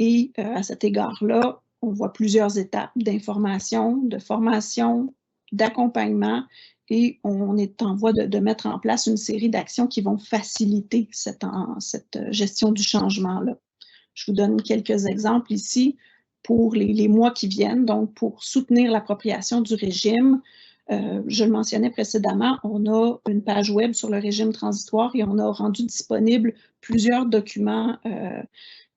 Et à cet égard-là, on voit plusieurs étapes d'information, de formation, d'accompagnement, et on est en voie de mettre en place une série d'actions qui vont faciliter cette gestion du changement-là. Je vous donne quelques exemples ici pour les mois qui viennent. Donc, pour soutenir l'appropriation du régime, je le mentionnais précédemment, on a une page web sur le régime transitoire et on a rendu disponible plusieurs documents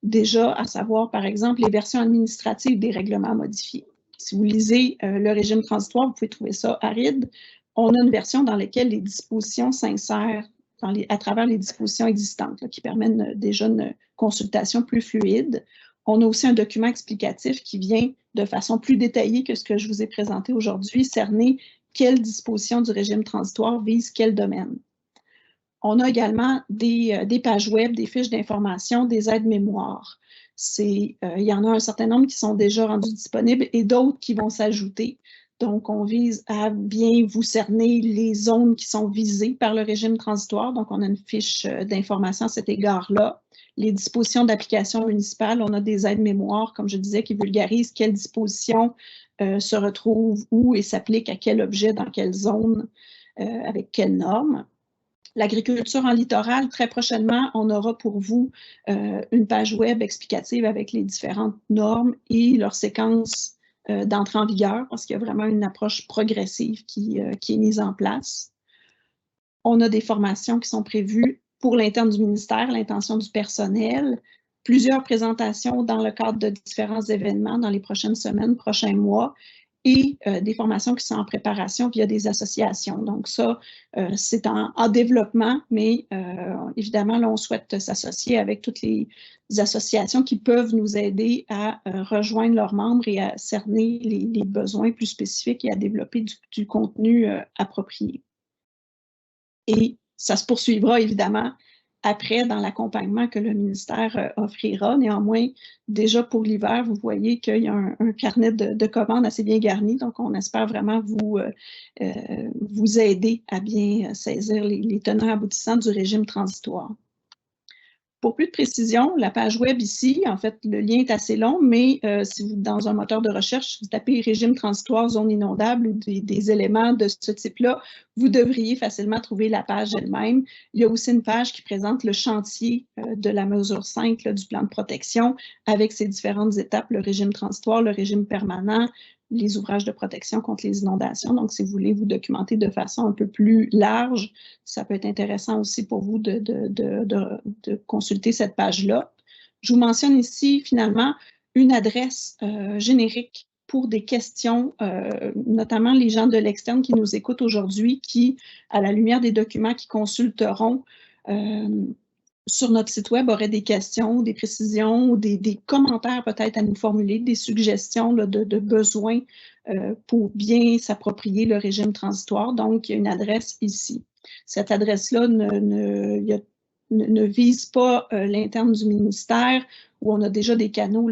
déjà, à savoir, par exemple, les versions administratives des règlements modifiés. Si vous lisez le régime transitoire, vous pouvez trouver ça aride. On a une version dans laquelle les dispositions s'insèrent à travers les dispositions existantes, là, qui permettent déjà une consultation plus fluide. On a aussi un document explicatif qui vient de façon plus détaillée que ce que je vous ai présenté aujourd'hui, cerner quelles dispositions du régime transitoire visent quel domaine. On a également des pages web, des fiches d'information, des aides-mémoires. Il y en a un certain nombre qui sont déjà rendus disponibles et d'autres qui vont s'ajouter. Donc, on vise à bien vous cerner les zones qui sont visées par le régime transitoire. Donc, on a une fiche d'information à cet égard-là. Les dispositions d'application municipale, on a des aides-mémoires, comme je disais, qui vulgarisent quelles dispositions se retrouvent où et s'appliquent à quel objet, dans quelle zone, avec quelles normes. L'agriculture en littoral, très prochainement, on aura pour vous une page web explicative avec les différentes normes et leur séquence d'entrée en vigueur, parce qu'il y a vraiment une approche progressive qui est mise en place. On a des formations qui sont prévues pour l'interne du ministère, l'intention du personnel, plusieurs présentations dans le cadre de différents événements dans les prochaines semaines, prochains mois, et des formations qui sont en préparation via des associations. Donc ça, c'est en développement, mais évidemment, là, on souhaite s'associer avec toutes les associations qui peuvent nous aider à rejoindre leurs membres et à cerner les besoins plus spécifiques et à développer du contenu approprié. Et ça se poursuivra évidemment après dans l'accompagnement que le ministère offrira. Néanmoins, déjà pour l'hiver, vous voyez qu'il y a un carnet de commandes assez bien garni, donc on espère vraiment vous aider à bien saisir les tenants aboutissants du régime transitoire. Pour plus de précision, la page web ici, en fait, le lien est assez long, mais si vous, dans un moteur de recherche, vous tapez régime transitoire, zone inondable ou des éléments de ce type-là, vous devriez facilement trouver la page elle-même. Il y a aussi une page qui présente le chantier de la mesure 5 là, du plan de protection avec ses différentes étapes, le régime transitoire, le régime permanent, les ouvrages de protection contre les inondations. Donc, si vous voulez vous documenter de façon un peu plus large, ça peut être intéressant aussi pour vous de consulter cette page-là. Je vous mentionne ici, finalement, une adresse générique pour des questions, notamment les gens de l'externe qui nous écoutent aujourd'hui, qui, à la lumière des documents qu'ils consulteront, sur notre site web auraient des questions, des précisions ou des commentaires peut-être à nous formuler, des suggestions là, de besoins pour bien s'approprier le régime transitoire. Donc, il y a une adresse ici. Cette adresse-là ne vise pas l'interne du ministère où on a déjà des canaux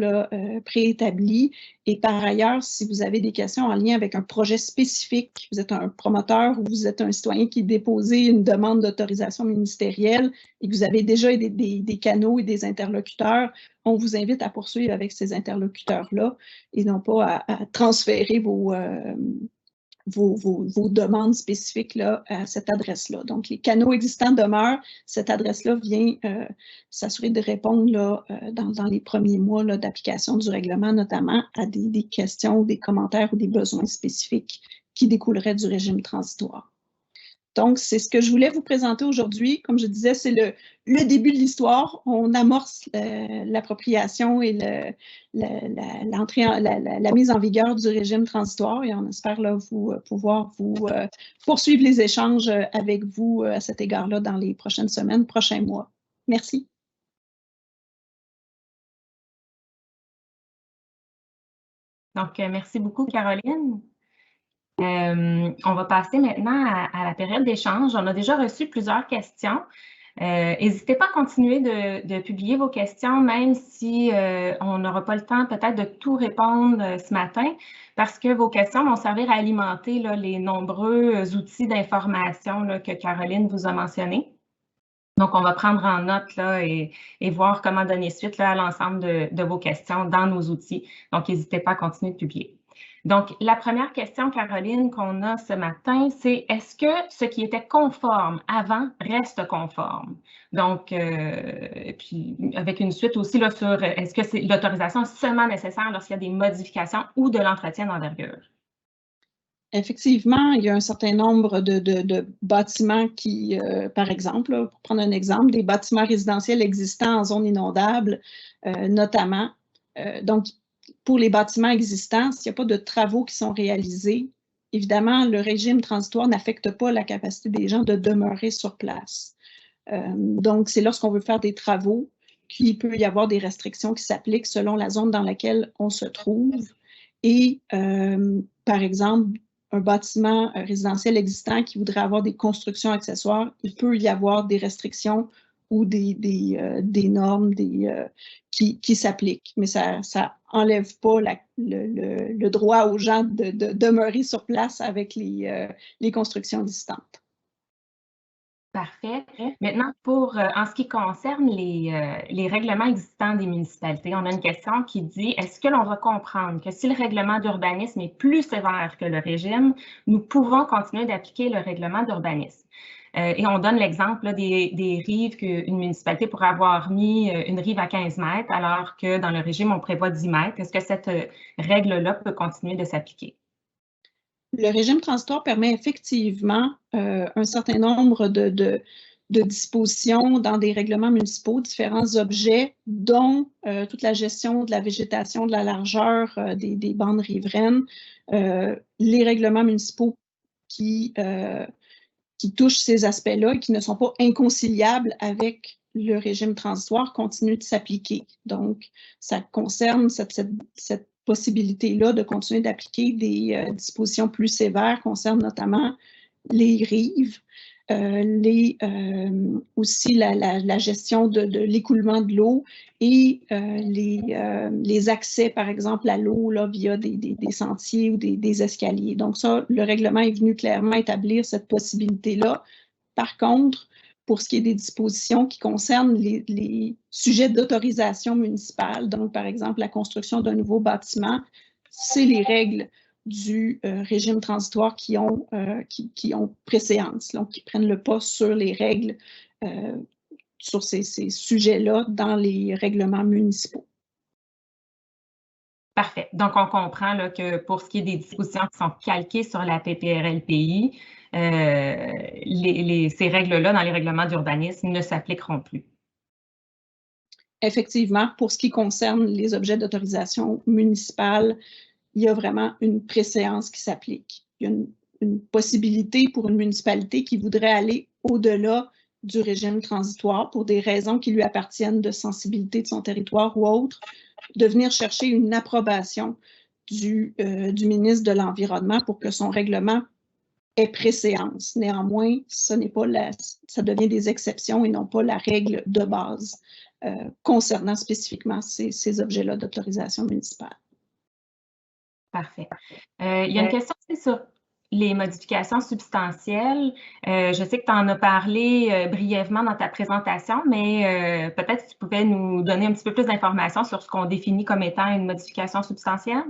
préétablis. Et par ailleurs, si vous avez des questions en lien avec un projet spécifique, vous êtes un promoteur ou vous êtes un citoyen qui dépose une demande d'autorisation ministérielle et que vous avez déjà des canaux et des interlocuteurs, on vous invite à poursuivre avec ces interlocuteurs-là et non pas à transférer vos demandes spécifiques là, à cette adresse-là. Donc, les canaux existants demeurent. Cette adresse-là vient s'assurer de répondre là, dans les premiers mois d'application du règlement, notamment à des questions, des commentaires ou des besoins spécifiques qui découleraient du régime transitoire. Donc, c'est ce que je voulais vous présenter aujourd'hui. Comme je disais, c'est le début de l'histoire. On amorce l'appropriation et la mise en vigueur du régime transitoire et on espère là, pouvoir poursuivre les échanges avec vous à cet égard-là dans les prochaines semaines, prochains mois. Merci. Donc, merci beaucoup, Caroline. On va passer maintenant à la période d'échange. On a déjà reçu plusieurs questions. N'hésitez pas à continuer de publier vos questions, même si on n'aura pas le temps peut-être de tout répondre ce matin, parce que vos questions vont servir à alimenter là, les nombreux outils d'information que Caroline vous a mentionnés. Donc, on va prendre en note là, et voir comment donner suite là, à l'ensemble de vos questions dans nos outils. Donc, n'hésitez pas à continuer de publier. Donc, la première question, Caroline, qu'on a ce matin, c'est est-ce que ce qui était conforme avant reste conforme? Donc, puis avec une suite aussi là, sur est-ce que c'est l'autorisation seulement nécessaire lorsqu'il y a des modifications ou de l'entretien d'envergure? Effectivement, il y a un certain nombre de bâtiments qui, par exemple, là, pour prendre un exemple, des bâtiments résidentiels existants en zone inondable, notamment. Donc, pour les bâtiments existants, s'il n'y a pas de travaux qui sont réalisés, évidemment, le régime transitoire n'affecte pas la capacité des gens de demeurer sur place. Donc, c'est lorsqu'on veut faire des travaux qu'il peut y avoir des restrictions qui s'appliquent selon la zone dans laquelle on se trouve. Et, par exemple, un bâtiment résidentiel existant qui voudrait avoir des constructions accessoires, il peut y avoir des restrictions ou des normes qui s'appliquent. Mais ça n'enlève pas le droit aux gens de demeurer sur place avec les constructions existantes. Parfait. Maintenant, en ce qui concerne les règlements existants des municipalités, on a une question qui dit est-ce que l'on va comprendre que si le règlement d'urbanisme est plus sévère que le régime, nous pouvons continuer d'appliquer le règlement d'urbanisme? Et on donne l'exemple des rives qu'une municipalité pourrait avoir mis une rive à 15 mètres, alors que dans le régime, on prévoit 10 mètres. Est-ce que cette règle-là peut continuer de s'appliquer? Le régime transitoire permet effectivement un certain nombre de dispositions dans des règlements municipaux, différents objets, dont toute la gestion de la végétation, de la largeur des bandes riveraines, les règlements municipaux qui touchent ces aspects-là et qui ne sont pas inconciliables avec le régime transitoire continuent de s'appliquer. Donc, ça concerne cette possibilité-là de continuer d'appliquer des dispositions plus sévères concernent notamment les rives. aussi la gestion de l'écoulement de l'eau et les accès, par exemple, à l'eau via des sentiers ou des escaliers. Donc ça, le règlement est venu clairement établir cette possibilité-là. Par contre, pour ce qui est des dispositions qui concernent les sujets d'autorisation municipale, donc par exemple la construction d'un nouveau bâtiment, c'est les règles du régime transitoire qui ont préséance, donc qui prennent le pas sur les règles, sur ces sujets-là dans les règlements municipaux. Parfait. Donc, on comprend là, que pour ce qui est des dispositions qui sont calquées sur la PPRLPI, ces règles-là dans les règlements d'urbanisme ne s'appliqueront plus. Effectivement, pour ce qui concerne les objets d'autorisation municipale, il y a vraiment une préséance qui s'applique. Il y a une possibilité pour une municipalité qui voudrait aller au-delà du régime transitoire pour des raisons qui lui appartiennent de sensibilité de son territoire ou autre, de venir chercher une approbation du ministre de l'Environnement pour que son règlement ait préséance. Néanmoins, ça devient des exceptions et non pas la règle de base concernant spécifiquement ces objets-là d'autorisation municipale. Parfait. Il y a une question aussi sur les modifications substantielles. Je sais que tu en as parlé brièvement dans ta présentation, mais peut-être que tu pouvais nous donner un petit peu plus d'informations sur ce qu'on définit comme étant une modification substantielle?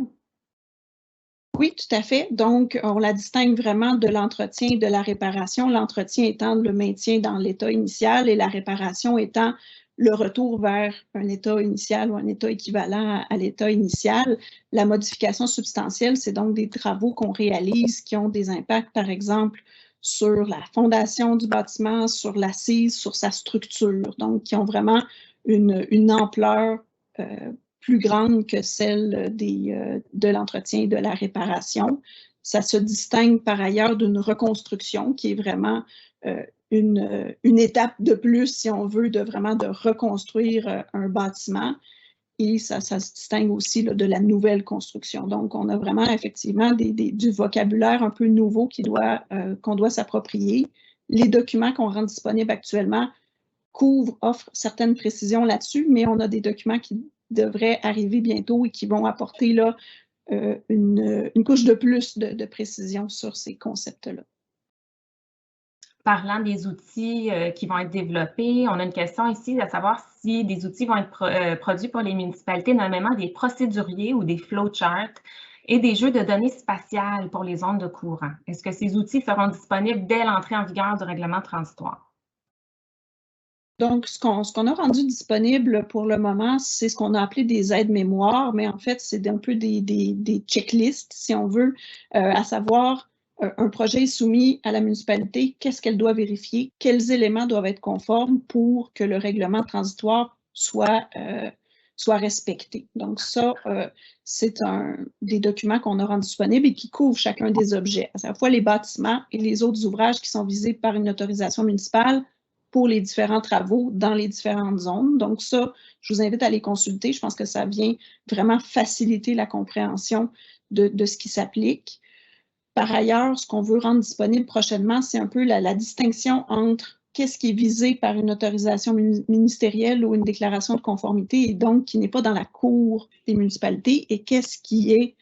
Oui, tout à fait. Donc, on la distingue vraiment de l'entretien et de la réparation. L'entretien étant le maintien dans l'état initial et la réparation étant le retour vers un état initial ou un état équivalent à l'état initial. La modification substantielle, c'est donc des travaux qu'on réalise qui ont des impacts, par exemple, sur la fondation du bâtiment, sur l'assise, sur sa structure, donc qui ont vraiment une ampleur plus grande que celle de l'entretien et de la réparation. Ça se distingue par ailleurs d'une reconstruction qui est vraiment une étape de plus, si on veut, de reconstruire un bâtiment. Et ça se distingue aussi là, de la nouvelle construction. Donc, on a vraiment effectivement du vocabulaire un peu nouveau qu'on doit s'approprier. Les documents qu'on rend disponibles actuellement offrent certaines précisions là-dessus, mais on a des documents qui devraient arriver bientôt et qui vont apporter là, une couche de plus de précision sur ces concepts-là. Parlant des outils qui vont être développés, on a une question ici à savoir si des outils vont être produits pour les municipalités, nommément des procéduriers ou des flowcharts et des jeux de données spatiales pour les zones de courant. Est-ce que ces outils seront disponibles dès l'entrée en vigueur du règlement transitoire? Donc, ce qu'on a rendu disponible pour le moment, c'est ce qu'on a appelé des aides-mémoires, mais en fait, c'est un peu des checklists, si on veut, à savoir un projet est soumis à la municipalité, qu'est-ce qu'elle doit vérifier, quels éléments doivent être conformes pour que le règlement transitoire soit respecté. Donc ça, c'est des documents qu'on a rendus disponibles et qui couvrent chacun des objets, à la fois les bâtiments et les autres ouvrages qui sont visés par une autorisation municipale pour les différents travaux dans les différentes zones. Donc ça, je vous invite à les consulter. Je pense que ça vient vraiment faciliter la compréhension de ce qui s'applique. Par ailleurs, ce qu'on veut rendre disponible prochainement, c'est un peu la distinction entre qu'est-ce qui est visé par une autorisation ministérielle ou une déclaration de conformité et donc qui n'est pas dans la cour des municipalités et qu'est-ce qui est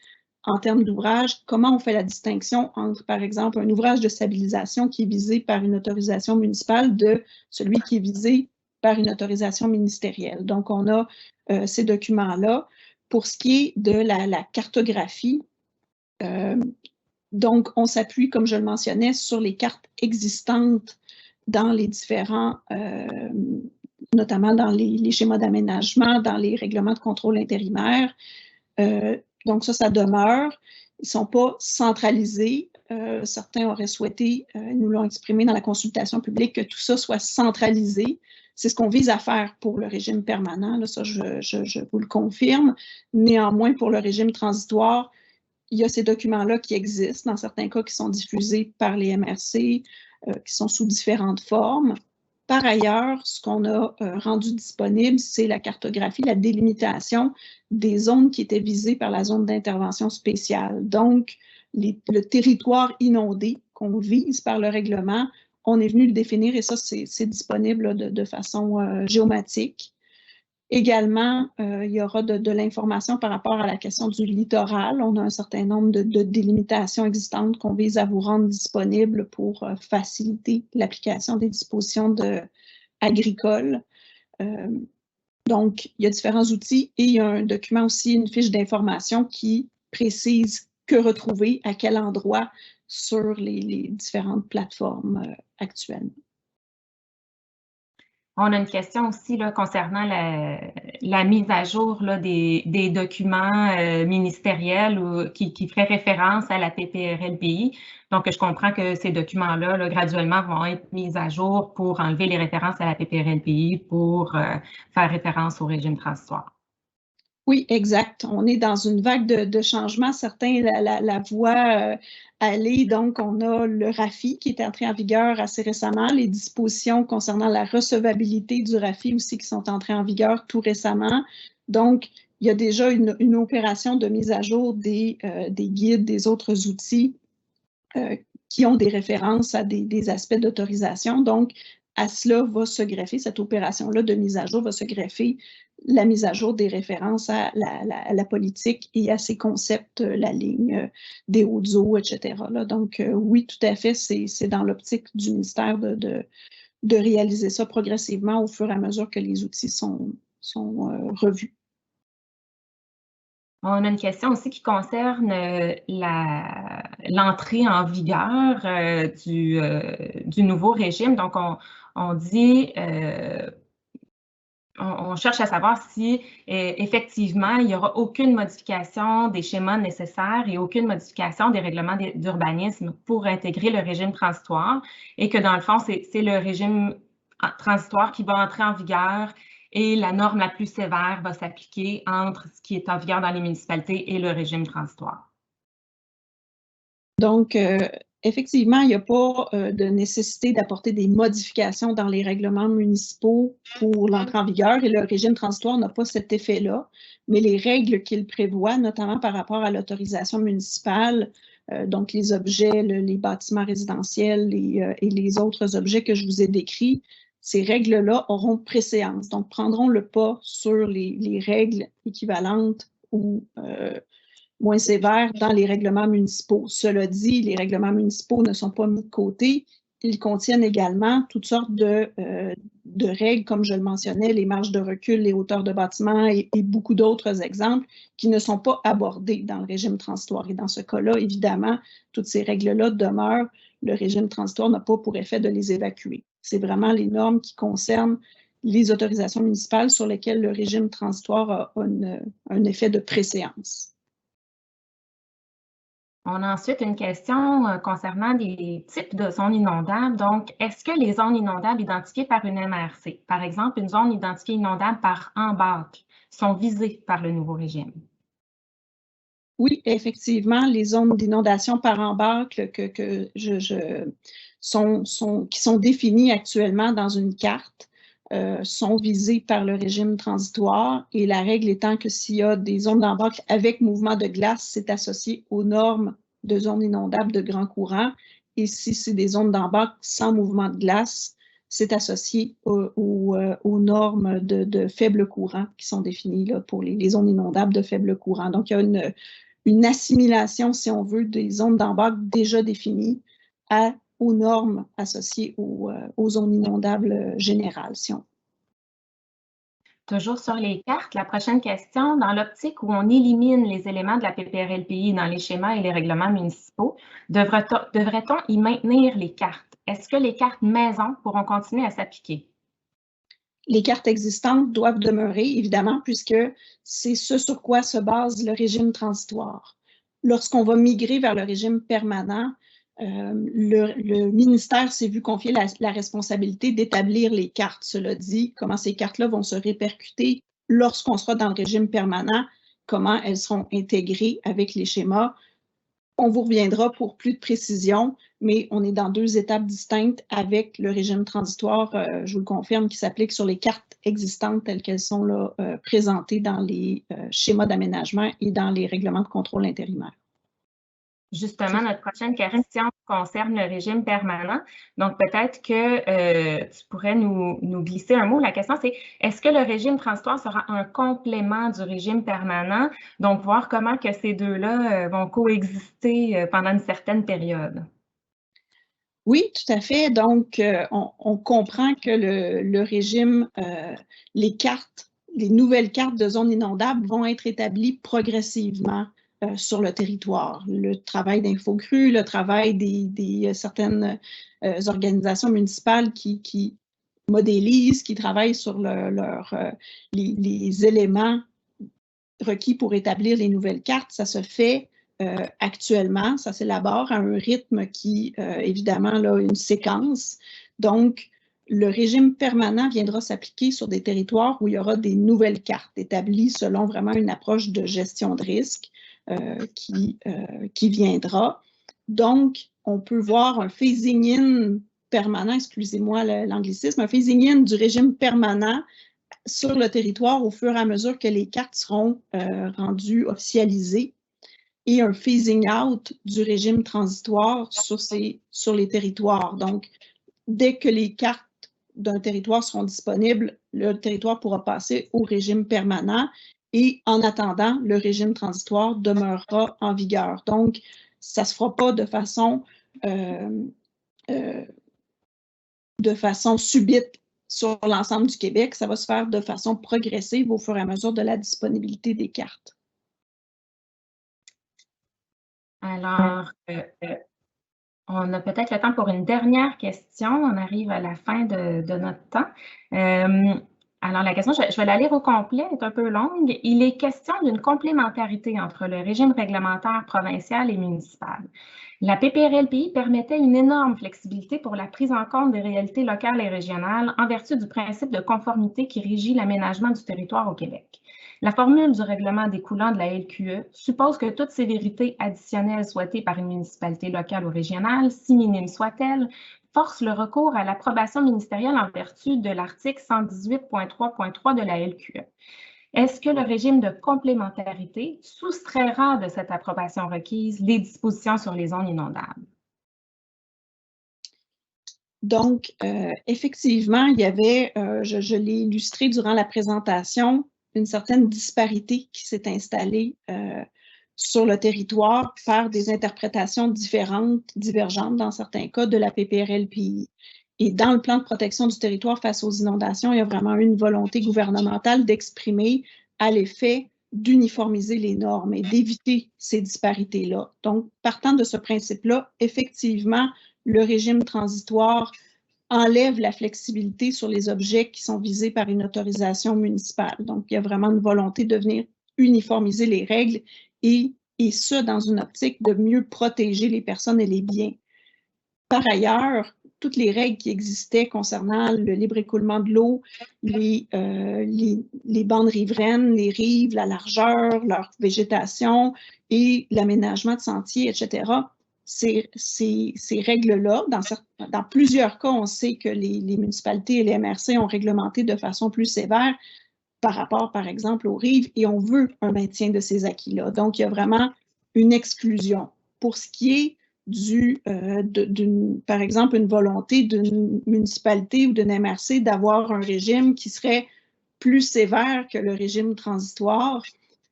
en termes d'ouvrage, comment on fait la distinction entre, par exemple, un ouvrage de stabilisation qui est visé par une autorisation municipale de celui qui est visé par une autorisation ministérielle. Donc, on a ces documents-là. Pour ce qui est de la cartographie, donc, on s'appuie, comme je le mentionnais, sur les cartes existantes dans les différents, notamment dans les schémas d'aménagement, dans les règlements de contrôle intérimaire. Donc, ça demeure. Ils ne sont pas centralisés. Certains auraient souhaité, nous l'ont exprimé dans la consultation publique, que tout ça soit centralisé. C'est ce qu'on vise à faire pour le régime permanent. Là, ça, je vous le confirme. Néanmoins, pour le régime transitoire, il y a ces documents-là qui existent, dans certains cas qui sont diffusés par les MRC, qui sont sous différentes formes. Par ailleurs, ce qu'on a rendu disponible, c'est la cartographie, la délimitation des zones qui étaient visées par la zone d'intervention spéciale. Donc, le territoire inondé qu'on vise par le règlement, on est venu le définir et ça, c'est disponible là, de façon géomatique. Également, il y aura de l'information par rapport à la question du littoral. On a un certain nombre de délimitations existantes qu'on vise à vous rendre disponibles pour faciliter l'application des dispositions agricoles. Donc, il y a différents outils et il y a un document aussi, une fiche d'information qui précise que retrouver, à quel endroit sur les différentes plateformes actuellement. On a une question aussi là, concernant la mise à jour là, des documents ministériels qui feraient référence à la PPRLPI. Donc, je comprends que ces documents-là, là, graduellement, vont être mis à jour pour enlever les références à la PPRLPI pour faire référence au régime transitoire. Oui, exact. On est dans une vague de changements. Certains la voient aller. Donc, on a le RAFI qui est entré en vigueur assez récemment, les dispositions concernant la recevabilité du RAFI aussi qui sont entrées en vigueur tout récemment. Donc, il y a déjà une opération de mise à jour des guides, des autres outils qui ont des références à des aspects d'autorisation. Donc, à cela va se greffer, cette opération-là de mise à jour va se greffer la mise à jour des références à la politique et à ces concepts, la ligne des hautes eaux, etc. Là. Donc, oui, tout à fait, c'est dans l'optique du ministère de réaliser ça progressivement au fur et à mesure que les outils sont revus. On a une question aussi qui concerne l'entrée en vigueur du nouveau régime. Donc, on dit, on cherche à savoir si effectivement il n'y aura aucune modification des schémas nécessaires et aucune modification des règlements d'urbanisme pour intégrer le régime transitoire et que dans le fond, c'est le régime transitoire qui va entrer en vigueur et la norme la plus sévère va s'appliquer entre ce qui est en vigueur dans les municipalités et le régime transitoire. Donc, effectivement, il n'y a pas de nécessité d'apporter des modifications dans les règlements municipaux pour l'entrée en vigueur et le régime transitoire n'a pas cet effet-là, mais les règles qu'il prévoit, notamment par rapport à l'autorisation municipale, donc les objets, les bâtiments résidentiels et les autres objets que je vous ai décrits, ces règles-là auront préséance, donc prendront le pas sur les règles équivalentes ou moins sévères dans les règlements municipaux. Cela dit, les règlements municipaux ne sont pas mis de côté. Ils contiennent également toutes sortes de règles, comme je le mentionnais, les marges de recul, les hauteurs de bâtiments et beaucoup d'autres exemples qui ne sont pas abordés dans le régime transitoire. Et dans ce cas-là, évidemment, toutes ces règles-là demeurent. Le régime transitoire n'a pas pour effet de les évacuer. C'est vraiment les normes qui concernent les autorisations municipales sur lesquelles le régime transitoire a un effet de préséance. On a ensuite une question concernant des types de zones inondables. Donc, est-ce que les zones inondables identifiées par une MRC, par exemple une zone identifiée inondable par embâcle, sont visées par le nouveau régime? Oui, effectivement, les zones d'inondation par embâcle qui sont définies actuellement dans une carte sont visées par le régime transitoire et la règle étant que s'il y a des zones d'embâcle avec mouvement de glace, c'est associé aux normes de zones inondables de grand courant et si c'est des zones d'embâcle sans mouvement de glace, c'est associé aux normes de faible courant qui sont définies là, pour les zones inondables de faible courant. Donc, il y a une assimilation, si on veut, des zones d'embâcle déjà définies aux normes associées aux zones inondables générales, si on veut. Toujours sur les cartes, la prochaine question, dans l'optique où on élimine les éléments de la PPRLPI dans les schémas et les règlements municipaux, devrait-on y maintenir les cartes? Est-ce que les cartes maison pourront continuer à s'appliquer? Les cartes existantes doivent demeurer, évidemment, puisque c'est ce sur quoi se base le régime transitoire. Lorsqu'on va migrer vers le régime permanent, le ministère s'est vu confier la responsabilité d'établir les cartes. Cela dit, comment ces cartes-là vont se répercuter lorsqu'on sera dans le régime permanent, comment elles seront intégrées avec les schémas. On vous reviendra pour plus de précision, mais on est dans deux étapes distinctes avec le régime transitoire, je vous le confirme, qui s'applique sur les cartes existantes telles qu'elles sont là, présentées dans les schémas d'aménagement et dans les règlements de contrôle intérimaire. Justement, notre prochaine question concerne le régime permanent. Donc, peut-être que tu pourrais nous glisser un mot. La question, c'est est-ce que le régime transitoire sera un complément du régime permanent? Donc, voir comment que ces deux-là vont coexister pendant une certaine période. Oui, tout à fait. Donc, on comprend que le régime, les nouvelles cartes de zones inondables vont être établies progressivement sur le territoire. Le travail d'Infocru, le travail des certaines organisations municipales qui modélisent, qui travaillent sur les éléments requis pour établir les nouvelles cartes, ça se fait actuellement, ça s'élabore à un rythme qui, évidemment, là, une séquence. Donc, le régime permanent viendra s'appliquer sur des territoires où il y aura des nouvelles cartes établies selon vraiment une approche de gestion de risque qui viendra. Donc, on peut voir un phasing-in permanent, excusez-moi l'anglicisme, un phasing-in du régime permanent sur le territoire au fur et à mesure que les cartes seront rendues officialisées et un phasing out du régime transitoire sur les territoires. Donc, dès que les cartes d'un territoire seront disponibles, le territoire pourra passer au régime permanent et en attendant, le régime transitoire demeurera en vigueur. Donc, ça ne se fera pas de façon subite sur l'ensemble du Québec, ça va se faire de façon progressive au fur et à mesure de la disponibilité des cartes. Alors, on a peut-être le temps pour une dernière question. On arrive à la fin de notre temps. Alors, la question, je vais la lire au complet, elle est un peu longue. Il est question d'une complémentarité entre le régime réglementaire provincial et municipal. La PPRLPI permettait une énorme flexibilité pour la prise en compte des réalités locales et régionales en vertu du principe de conformité qui régit l'aménagement du territoire au Québec. La formule du règlement découlant de la LQE suppose que toute sévérité additionnelle souhaitée par une municipalité locale ou régionale, si minime soit-elle, force le recours à l'approbation ministérielle en vertu de l'article 118.3.3 de la LQE. Est-ce que le régime de complémentarité soustraira de cette approbation requise les dispositions sur les zones inondables? Donc, effectivement, il y avait, je l'ai illustré durant la présentation, une certaine disparité qui s'est installée sur le territoire par des interprétations différentes, divergentes dans certains cas de la PPRLPI. Et dans le plan de protection du territoire face aux inondations, il y a vraiment une volonté gouvernementale d'exprimer à l'effet d'uniformiser les normes et d'éviter ces disparités-là. Donc, partant de ce principe-là, effectivement, le régime transitoire enlève la flexibilité sur les objets qui sont visés par une autorisation municipale. Donc, il y a vraiment une volonté de venir uniformiser les règles et ce, dans une optique de mieux protéger les personnes et les biens. Par ailleurs, toutes les règles qui existaient concernant le libre écoulement de l'eau, les bandes riveraines, les rives, la largeur, leur végétation et l'aménagement de sentiers, etc., ces règles-là, dans plusieurs cas, on sait que les municipalités et les MRC ont réglementé de façon plus sévère par rapport, par exemple, aux rives, et on veut un maintien de ces acquis-là. Donc, il y a vraiment une exclusion. Pour ce qui est par exemple, une volonté d'une municipalité ou d'une MRC d'avoir un régime qui serait plus sévère que le régime transitoire,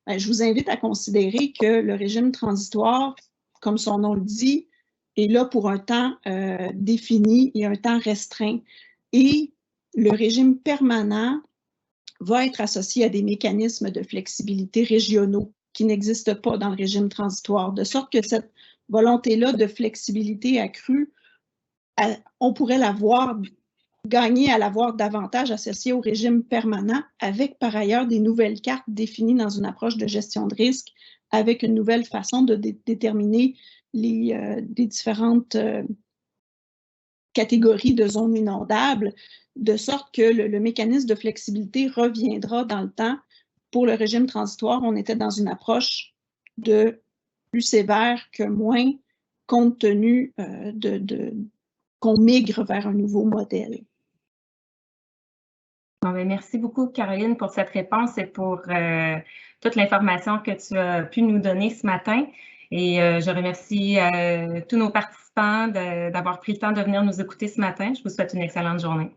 ben, je vous invite à considérer que le régime transitoire, comme son nom le dit, est là pour un temps défini et un temps restreint. Et le régime permanent va être associé à des mécanismes de flexibilité régionaux qui n'existent pas dans le régime transitoire, de sorte que cette volonté-là de flexibilité accrue, on pourrait gagner à l'avoir davantage associé au régime permanent, avec par ailleurs des nouvelles cartes définies dans une approche de gestion de risque, avec une nouvelle façon de déterminer des différentes catégories de zones inondables, de sorte que le mécanisme de flexibilité reviendra dans le temps. Pour le régime transitoire, on était dans une approche de plus sévère que moins, compte tenu qu'on migre vers un nouveau modèle. Bon, bien, merci beaucoup, Caroline, pour cette réponse et pour toute l'information que tu as pu nous donner ce matin. Et je remercie tous nos participants d'avoir pris le temps de venir nous écouter ce matin. Je vous souhaite une excellente journée.